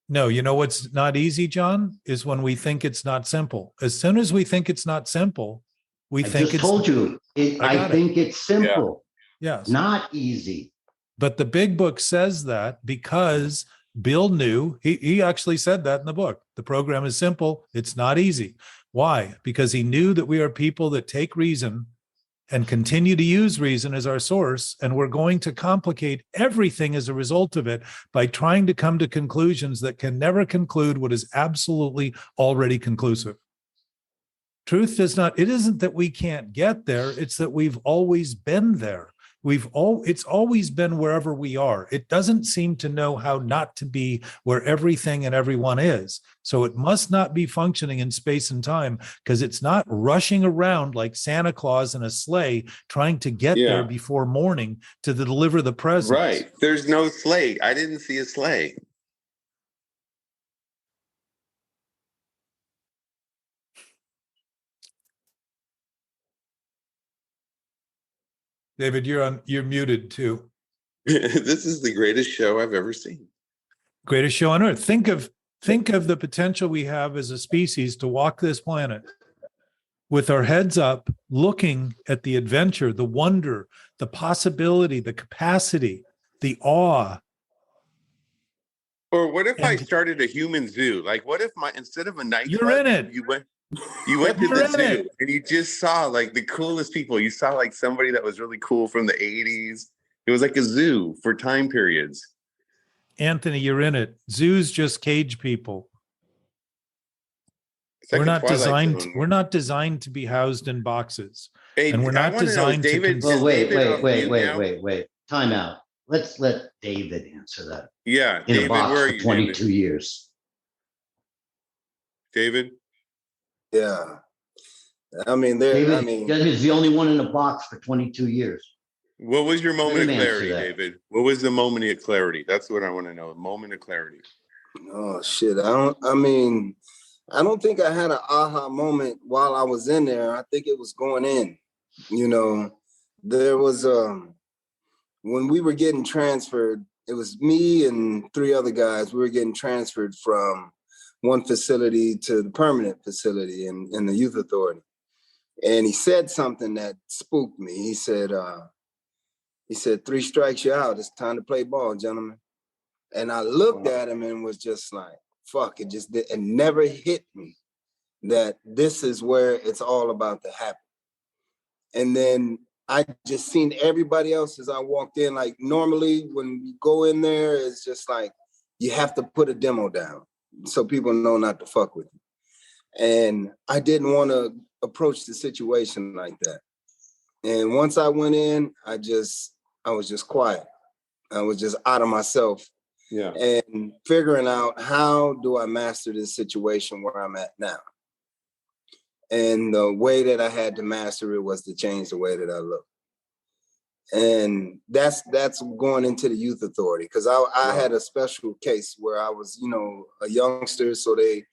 No, you know what's not easy, John, is when we think it's not simple. As soon as we think it's not simple, we think just it's. told you, I think it's simple, yes, not easy. But the big book says that because Bill knew, he actually said that in the book. The program is simple. It's not easy. Why? Because he knew that we are people that take reason and continue to use reason as our source. And we're going to complicate everything as a result of it by trying to come to conclusions that can never conclude what is absolutely already conclusive. Truth does not, it isn't that we can't get there. It's that we've always been there. It's always been wherever we are. It doesn't seem to know how not to be where everything and everyone is. So it must not be functioning in space and time because it's not rushing around like Santa Claus in a sleigh trying to get there before morning to deliver the presents. Right. There's no sleigh. I didn't see a sleigh. David, you're muted too. This is the greatest show I've ever seen. Greatest show on earth. Think of the potential we have as a species to walk this planet with our heads up, looking at the adventure, the wonder, the possibility, the capacity, the awe. Or what if I started a human zoo? Like, what if instead of a nightclub, you're in it. You went to the zoo and you just saw like the coolest people. You saw like somebody that was really cool from the 80s. It was like a zoo for time periods. Anthony, you're in it. Zoos just cage people. Like we're not designed to be housed in boxes. Hey, and we're not designed David, to. Well, wait. Time out. Let's let David answer that. Yeah. In David, a box where are for you, 22 David? years. David? Yeah. David's the only one in a box for 22 years. What was your moment of clarity, David? What was the moment of clarity? That's what I want to know. A moment of clarity. Oh shit. I don't think I had an aha moment while I was in there. I think it was going in. You know, there was when we were getting transferred, it was me and 3 other guys. We were getting transferred from one facility to the permanent facility in the youth authority. And he said something that spooked me. He said, 3 strikes you out. It's time to play ball, gentlemen. And I looked at him and was just like, fuck, it never hit me that this is where it's all about to happen. And then I just seen everybody else as I walked in. Like normally when you go in there, it's just like, you have to put a demo down so people know not to fuck with you. And I didn't want to approach the situation like that. And once I went in, I was just quiet. I was just out of myself. Yeah. And figuring out, how do I master this situation where I'm at now? And the way that I had to master it was to change the way that I look. And that's going into the youth authority, because I had a special case where I was, a youngster. So they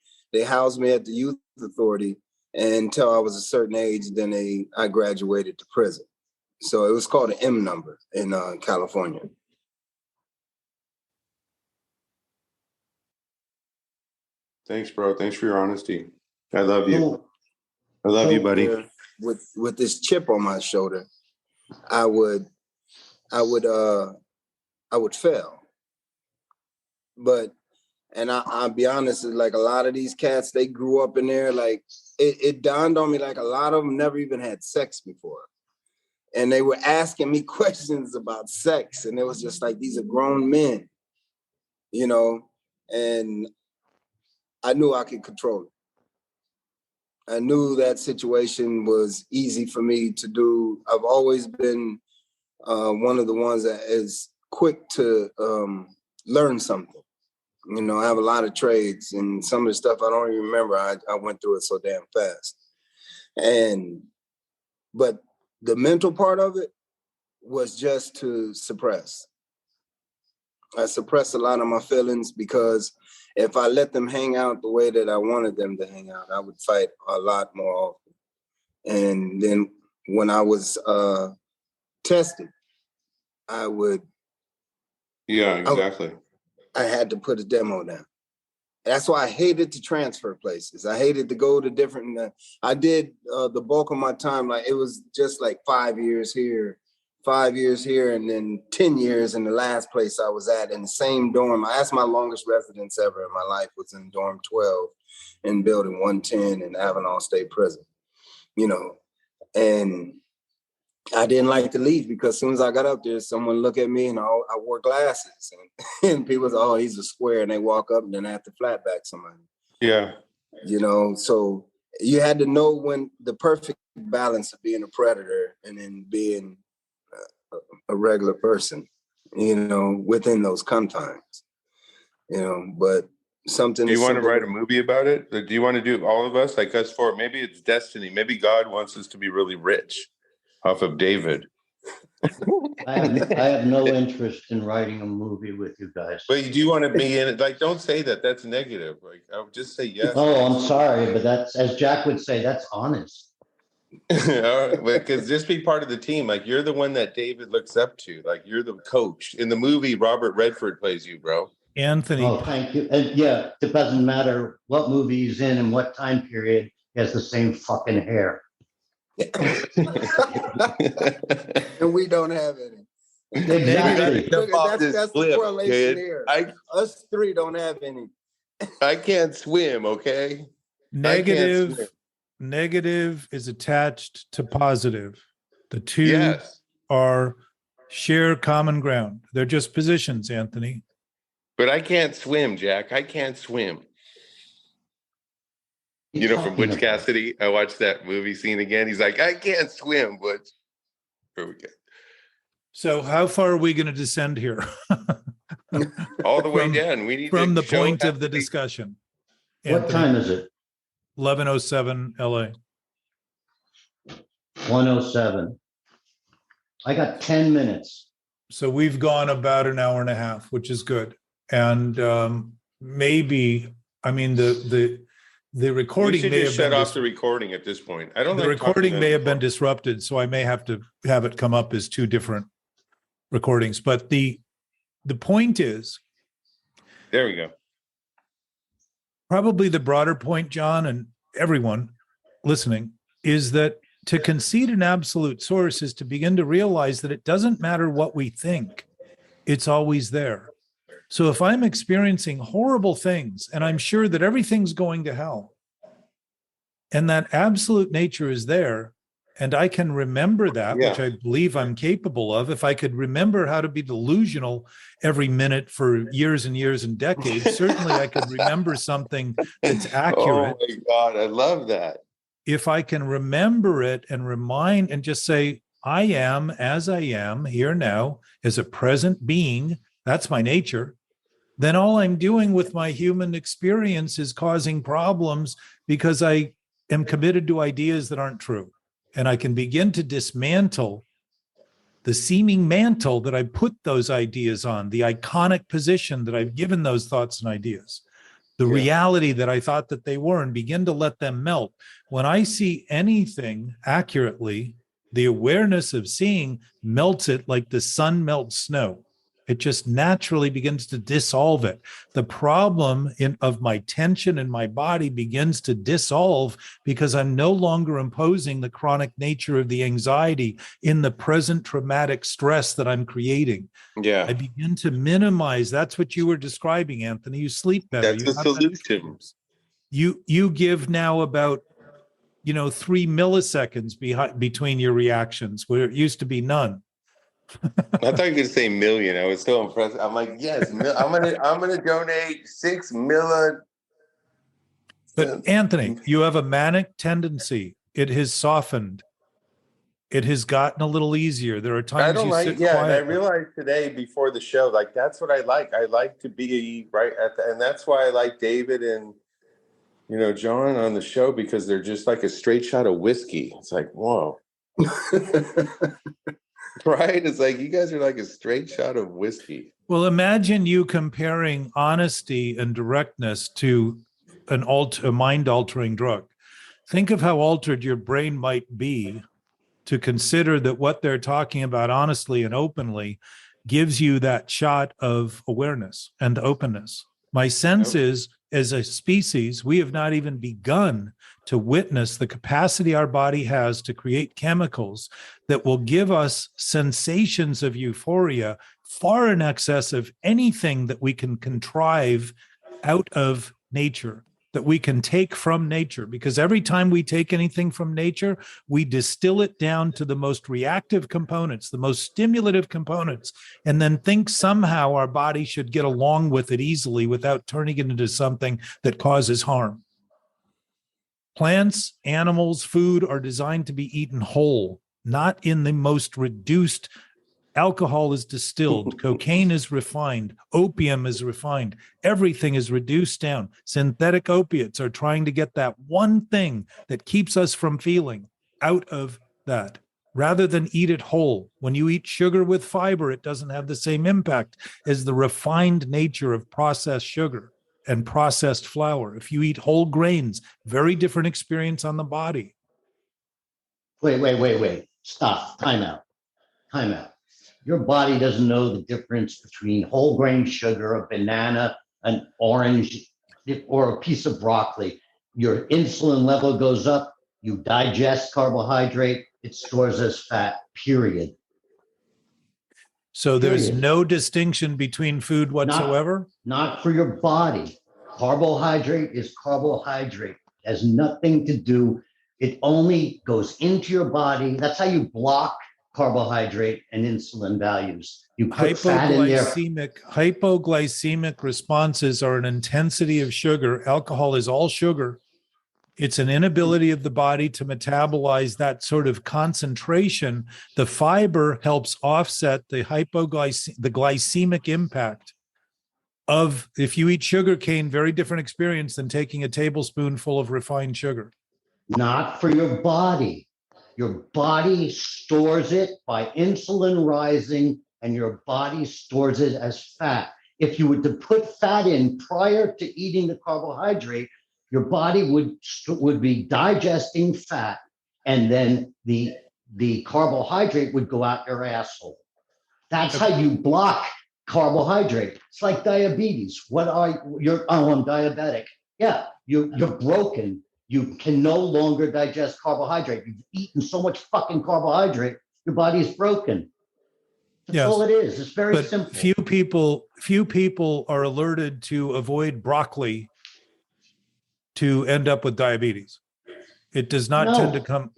housed me at the youth authority until I was a certain age. Then I graduated to prison. So it was called an M number in California. Thanks, bro. Thanks for your honesty. I love you. Cool. I love you, buddy. With this chip on my shoulder, I would fail. But, and I'll be honest, like a lot of these cats, they grew up in there. Like it dawned on me, like a lot of them never even had sex before. And they were asking me questions about sex. And it was just like, these are grown men, and I knew I could control it. I knew that situation was easy for me to do. I've always been one of the ones that is quick to learn something. I have a lot of trades, and some of the stuff I don't even remember. I went through it so damn fast. But the mental part of it was just to suppress. I suppressed a lot of my feelings, because if I let them hang out the way that I wanted them to hang out, I would fight a lot more often. And then when I was tested, I would. Yeah, exactly. I had to put a demo down. That's why I hated to transfer places. I hated to go to different. I did the bulk of my time, like it was just like 5 years here, 5 years here, and then 10 years in the last place I was at in the same dorm. That's my longest residence ever in my life, was in dorm 12 in building 110 in Avenal State Prison, and I didn't like to leave, because as soon as I got up there, someone look at me and I wore glasses, and people say, oh, he's a square, and they walk up and then I have to flat back somebody. Yeah. So you had to know when the perfect balance of being a predator and then being a regular person, within those confines, but something. Do you want to write a movie about it? Do you want to do all of us, like us four? Maybe it's destiny. Maybe God wants us to be really rich off of David. I have no interest in writing a movie with you guys. But do you want to be in it? Like, don't say that. That's negative. Like, I would just say yes. Oh, I'm sorry, but that's, as Jack would say, that's honest. Because just be part of the team. Like, you're the one that David looks up to. Like, you're the coach. In the movie, Robert Redford plays you, bro. Anthony. Oh, thank you. And yeah, it doesn't matter what movie he's in and what time period, he has the same fucking hair. And we don't have any. Exactly. That's the correlation here. Us three don't have any. I can't swim, okay? Negative is attached to positive. The two are share common ground. They're just positions, Anthony. But I can't swim, Jack. I can't swim. From Butch Cassidy, I watched that movie scene again. He's like, I can't swim, Butch. Here we go. So how far are we going to descend here? All the way down. We need from to the point of the discussion. What time is it? 11:07 LA. 1:07. I got 10 minutes. So we've gone about an hour and a half, which is good. And maybe, I mean, the recording may have shut off the recording at this point. I don't. The recording may have been disrupted, so I may have to have it come up as two different recordings. But the point is, there we go. Probably the broader point, John, and everyone listening, is that To concede an absolute source is to begin to realize that it doesn't matter what we think, it's always there. So if I'm experiencing horrible things and I'm sure that everything's going to hell, and that absolute nature is there, and I can remember that, Yeah. which I believe I'm capable of, if I could remember how to be delusional every minute for years and years and decades, certainly I could remember something that's accurate. Oh my God, I love that. If I can remember it and remind and just say, I am as I am here now as a present being, that's my nature, then all I'm doing with my human experience is causing problems because I am committed to ideas that aren't true. And I can begin to dismantle the seeming mantle that I put those ideas on, the iconic position that I've given those thoughts and ideas, the reality that I thought that they were, and begin to let them melt. When I see anything accurately, the awareness of seeing melts it like the sun melts snow. It just naturally begins to dissolve it. The problem of my tension in my body begins to dissolve because I'm no longer imposing the chronic nature of the anxiety in the present traumatic stress that I'm creating. Yeah. I begin to minimize. That's what you were describing, Anthony. You sleep better. That's the solution. You give now about 3 milliseconds between your reactions, where it used to be none. I thought you were going to say million. I was so impressed. I'm like, yes, I'm gonna donate 6 million. But Anthony, you have a manic tendency. It has softened. It has gotten a little easier. There are times I don't you like, sit yeah. quietly. And I realized today before the show, like that's what I like. I like to be right at the, and that's why I like David and John on the show, because they're just like a straight shot of whiskey. It's like, whoa. Right? It's like you guys are like a straight shot of whiskey. Well, imagine you comparing honesty and directness to a mind-altering drug. Think of how altered your brain might be to consider that what they're talking about honestly and openly gives you that shot of awareness and openness. My sense is, as a species, we have not even begun to witness the capacity our body has to create chemicals that will give us sensations of euphoria far in excess of anything that we can contrive out of nature, that we can take from nature. Because every time we take anything from nature, we distill it down to the most reactive components, the most stimulative components, and then think somehow our body should get along with it easily without turning it into something that causes harm. Plants, animals, food are designed to be eaten whole, not in the most reduced. Alcohol is distilled, cocaine is refined, opium is refined, everything is reduced down. Synthetic opiates are trying to get that one thing that keeps us from feeling out of that, rather than eat it whole. When you eat sugar with fiber, it doesn't have the same impact as the refined nature of processed sugar and processed flour. If you eat whole grains, very different experience on the body. Wait. Stop. Time out. Your body doesn't know the difference between whole grain sugar, a banana, an orange, or a piece of broccoli. Your insulin level goes up, you digest carbohydrate, it stores as fat, period. So there's no distinction between food whatsoever? Not for your body. Carbohydrate is carbohydrate. It has nothing to do. It only goes into your body. That's how you block carbohydrate and insulin values. You put fat in there. Hypoglycemic responses are an intensity of sugar. Alcohol is all sugar. It's an inability of the body to metabolize that sort of concentration. The fiber helps offset the glycemic impact of, if you eat sugar cane, very different experience than taking a tablespoonful of refined sugar. Not for your body. Your body stores it by insulin rising, and your body stores it as fat. If you were to put fat in prior to eating the carbohydrate, your body would be digesting fat, and then the carbohydrate would go out your asshole. That's how you block carbohydrate. It's like diabetes. I'm diabetic. Yeah, you're broken. You can no longer digest carbohydrate. You've eaten so much fucking carbohydrate, your body is broken. That's Yes. all it is. It's very But simple. few people are alerted to avoid broccoli to end up with diabetes. It does not tend to come.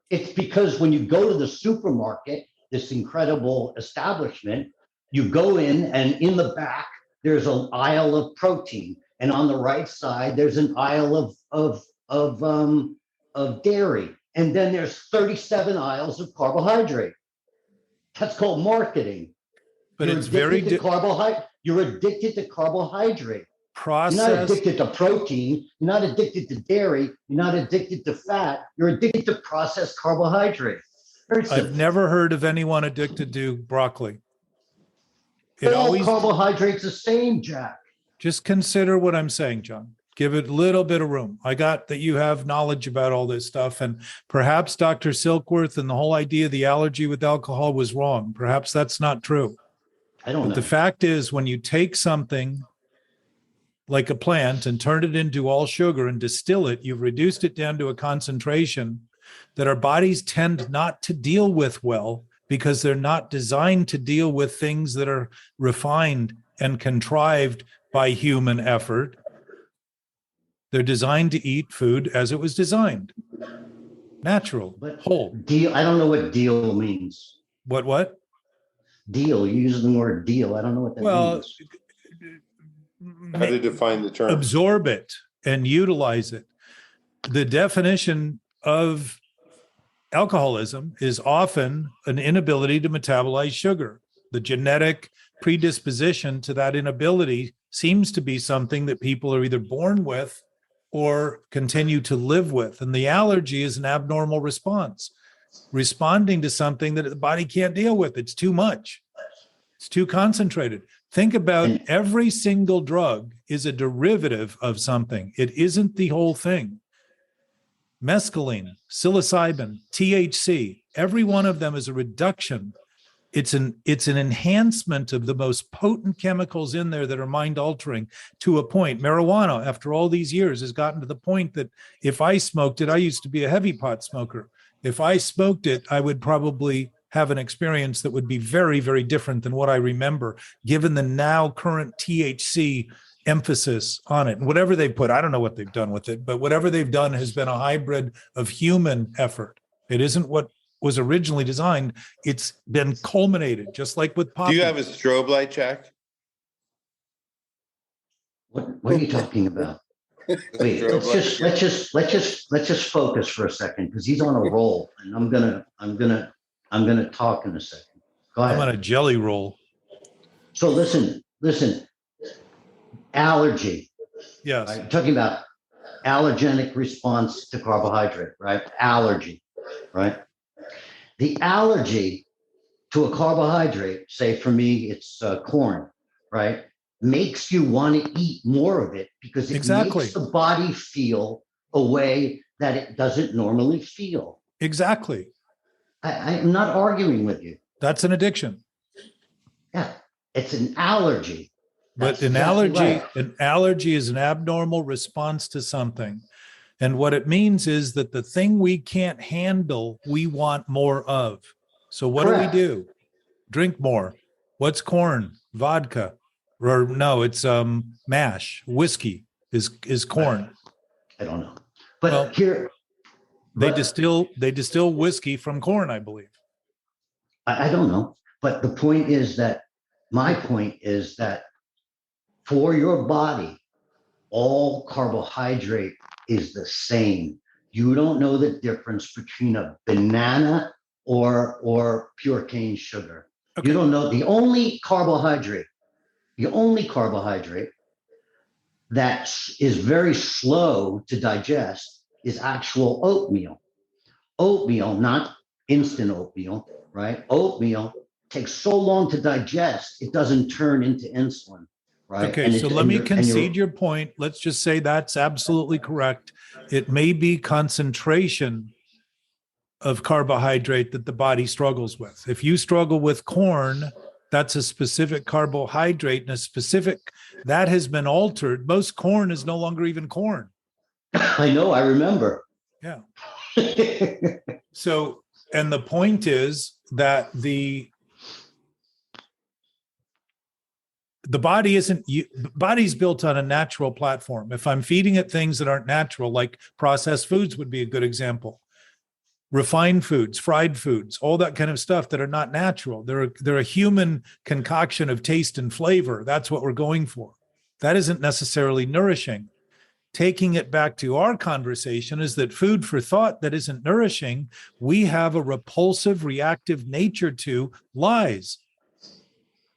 It's because when you go to the supermarket, this incredible establishment, you go in and in the back, there's an aisle of protein. And on the right side, there's an aisle of dairy. And then there's 37 aisles of carbohydrate. That's called marketing. But You're it's very addicted to carbohydrate. You're addicted to carbohydrate. processed. You're not addicted to protein. You're not addicted to dairy. You're not addicted to fat. You're addicted to processed carbohydrate. Very simple. I've never heard of anyone addicted to broccoli. But all carbohydrates the same, Jack. Just consider what I'm saying, John. Give it a little bit of room. I got that you have knowledge about all this stuff, and perhaps Dr. Silkworth and the whole idea of the allergy with alcohol was wrong. Perhaps that's not true. I don't know. But the fact is, when you take something like a plant and turn it into all sugar and distill it, you've reduced it down to a concentration that our bodies tend not to deal with well, because they're not designed to deal with things that are refined and contrived by human effort. They're designed to eat food as it was designed. Natural, But whole. deal. I don't know what deal means. What? Deal. You use the word deal. I don't know what that means. How to define the term? Absorb it and utilize it. The definition of alcoholism is often an inability to metabolize sugar. The genetic predisposition to that inability seems to be something that people are either born with or continue to live with. And the allergy is an abnormal response, responding to something that the body can't deal with. It's too much. It's too concentrated. Think about every single drug is a derivative of something. It isn't the whole thing. Mescaline, psilocybin, THC, every one of them is a reduction. It's an enhancement of the most potent chemicals in there that are mind altering to a point. Marijuana, after all these years, has gotten to the point that if I smoked it, I used to be a heavy pot smoker. If I smoked it, I would probably have an experience that would be very, very different than what I remember, given the now current THC emphasis on it. And whatever they put, I don't know what they've done with it, but whatever they've done has been a hybrid of human effort. It isn't what was originally designed. It's been culminated, just like with poppy. Do you have a strobe light, Jack? What are you talking about? Wait, let's just focus for a second, because he's on a roll, and I'm gonna talk in a second. Go ahead. I'm on a jelly roll. So listen. Allergy. Yes. Right? Talking about allergenic response to carbohydrate, right? Allergy, right? The allergy to a carbohydrate, say for me, it's corn, right? Makes you want to eat more of it because it makes the body feel a way that it doesn't normally feel. Exactly. I'm not arguing with you. That's an addiction. Yeah, it's an allergy. But an allergy is an abnormal response to something. And what it means is that the thing we can't handle, we want more of. So what do? Drink more. What's corn? Vodka. Or no, it's mash. Whiskey is corn. I don't know. But they distill whiskey from corn, I believe. I don't know. But my point is that for your body, all carbohydrate is the same. You don't know the difference between a banana or pure cane sugar. Okay. You don't know. The only carbohydrate that is very slow to digest is actual oatmeal. Oatmeal, not instant oatmeal, right? Oatmeal takes so long to digest, it doesn't turn into insulin. Right. Okay, so let me concede your point. Let's just say that's absolutely correct. It may be concentration of carbohydrate that the body struggles with. If you struggle with corn, that's a specific carbohydrate and that has been altered. Most corn is no longer even corn. I know, I remember. Yeah. So, and the point is that the body isn't, body's built on a natural platform. If I'm feeding it things that aren't natural, like processed foods would be a good example. Refined foods, fried foods, all that kind of stuff that are not natural. They're a human concoction of taste and flavor. That's what we're going for. That isn't necessarily nourishing. Taking it back to our conversation is that food for thought that isn't nourishing, we have a repulsive, reactive nature to lies.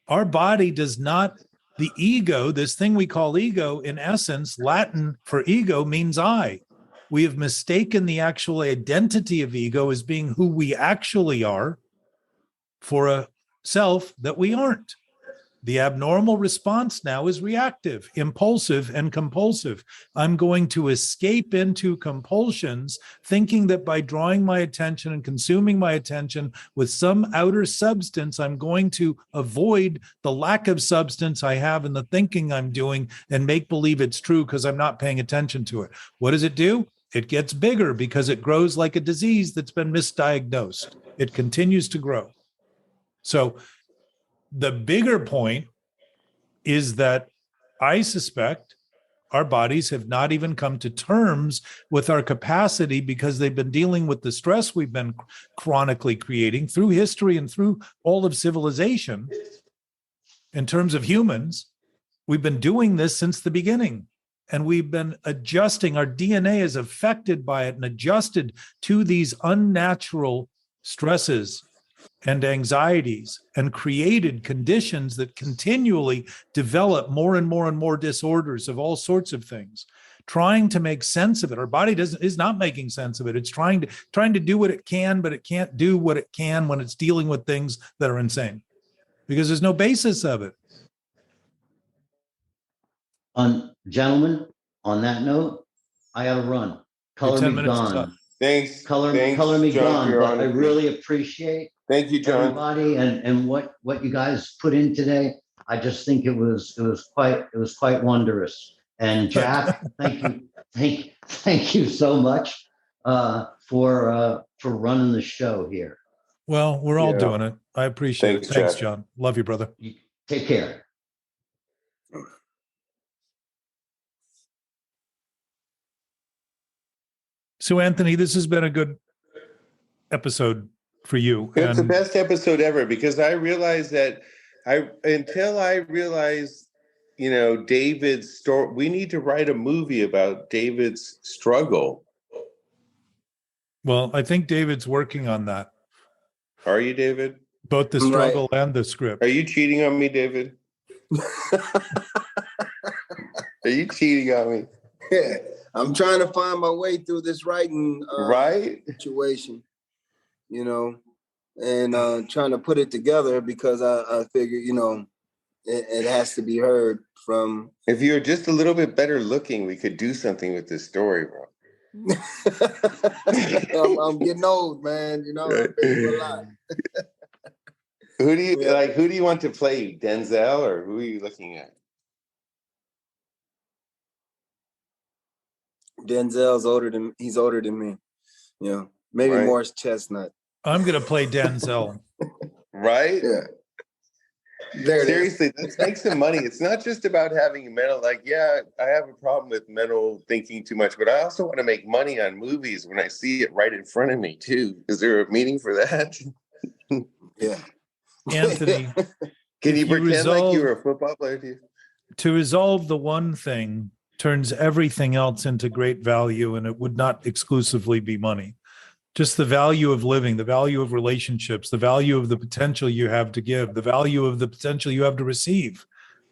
Our body does not, the ego, this thing we call ego, in essence, Latin for ego means I. We have mistaken the actual identity of ego as being who we actually are for a self that we aren't. The abnormal response now is reactive, impulsive, and compulsive. I'm going to escape into compulsions, thinking that by drawing my attention and consuming my attention with some outer substance, I'm going to avoid the lack of substance I have in the thinking I'm doing and make believe it's true because I'm not paying attention to it. What does it do? It gets bigger because it grows like a disease that's been misdiagnosed. It continues to grow. So the bigger point is that I suspect our bodies have not even come to terms with our capacity because they've been dealing with the stress we've been chronically creating through history and through all of civilization. In terms of humans, we've been doing this since the beginning. And we've been adjusting, our DNA is affected by it and adjusted to these unnatural stresses and anxieties and created conditions that continually develop more and more and more disorders of all sorts of things, trying to make sense of it. Our body is not making sense of it. It's trying to do what it can, but it can't do what it can when it's dealing with things that are insane because there's no basis of it. Gentlemen, on that note, I got to run. Color 10 me minutes is up. gone. Thanks. Color Thanks, me John, gone. for your But I honesty. really appreciate Thank you, John. everybody and what you guys put in today. I just think it was quite wondrous. And Jack, thank you so much for running the show here. Well, we're all Yeah. doing it. I appreciate Thanks, it. Thanks, Jack. John. Love you, brother. Take care. So, Anthony, this has been a good episode for you. It's the And best episode ever because I realized that until I realized, David's story, we need to write a movie about David's struggle. well, I think David's working on that, Are you, David? both the struggle and the script. Are you cheating on me, David? Are you cheating on me? Yeah, I'm trying to find my way through this writing Right? situation, and trying to put it together because I figure, it has to be heard from. If you're just a little bit better looking, we could do something with this story, bro. I'm getting old, man. I've been through a lot. Who do you want to play, Denzel, or who are you looking at? Denzel's older than me. Maybe Right. Morris Chestnut. I'm going to play Denzel. Right? Yeah. There it is. Seriously, let's make some money. It's not just about having mental, I have a problem with mental thinking too much, but I also want to make money on movies when I see it right in front of me too. Is there a meaning for that? Yeah. Anthony, Can you If you pretend like you resolve- were a football player too? to resolve the one thing turns everything else into great value, and it would not exclusively be money. Just the value of living, the value of relationships, the value of the potential you have to give, the value of the potential you have to receive,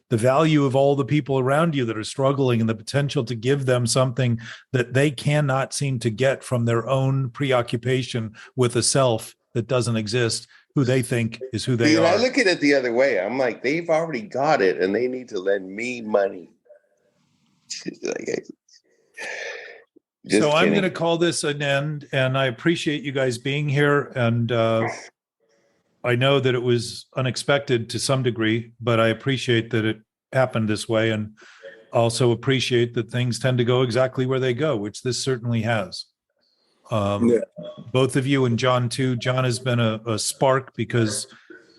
the value of all the people around you that are struggling, and the potential to give them something that they cannot seem to get from their own preoccupation with a self that doesn't exist, who they think is who they See, and I are. look at it the other way. I'm like, they've already got it and they need to lend me money. So I'm going to call this an end, and I appreciate you guys being here. And I know that it was unexpected to some degree, but I appreciate that it happened this way. And also appreciate that things tend to go exactly where they go, which this certainly has. Both of you and John too. John has been a spark, because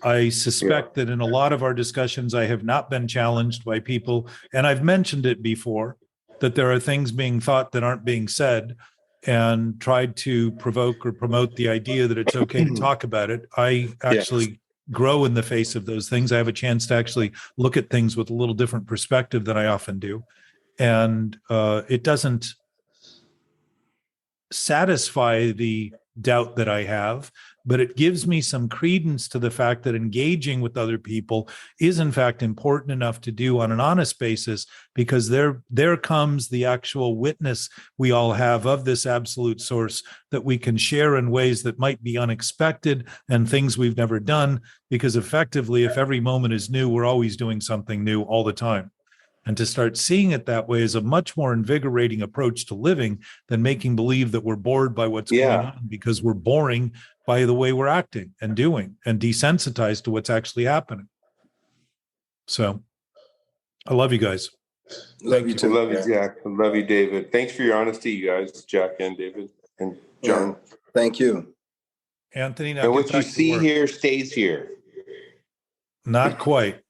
I suspect that in a lot of our discussions, I have not been challenged by people, and I've mentioned it before, that there are things being thought that aren't being said, and tried to provoke or promote the idea that it's okay to talk about it. I actually grow in the face of those things. I have a chance to actually look at things with a little different perspective than I often do. And it doesn't satisfy the doubt that I have, but it gives me some credence to the fact that engaging with other people is in fact important enough to do on an honest basis, because there comes the actual witness we all have of this absolute source that we can share in ways that might be unexpected and things we've never done, because effectively, if every moment is new, we're always doing something new all the time. And to start seeing it that way is a much more invigorating approach to living than making believe that we're bored by what's going on, because we're boring by the way we're acting and doing, and desensitized to what's actually happening. So I love you guys. Love you too. Love you, Jack. Love you, David. Thanks for your honesty, you guys, Jack and David and John. Thank you. Anthony, now And get what you back to see work. here stays here. Not quite.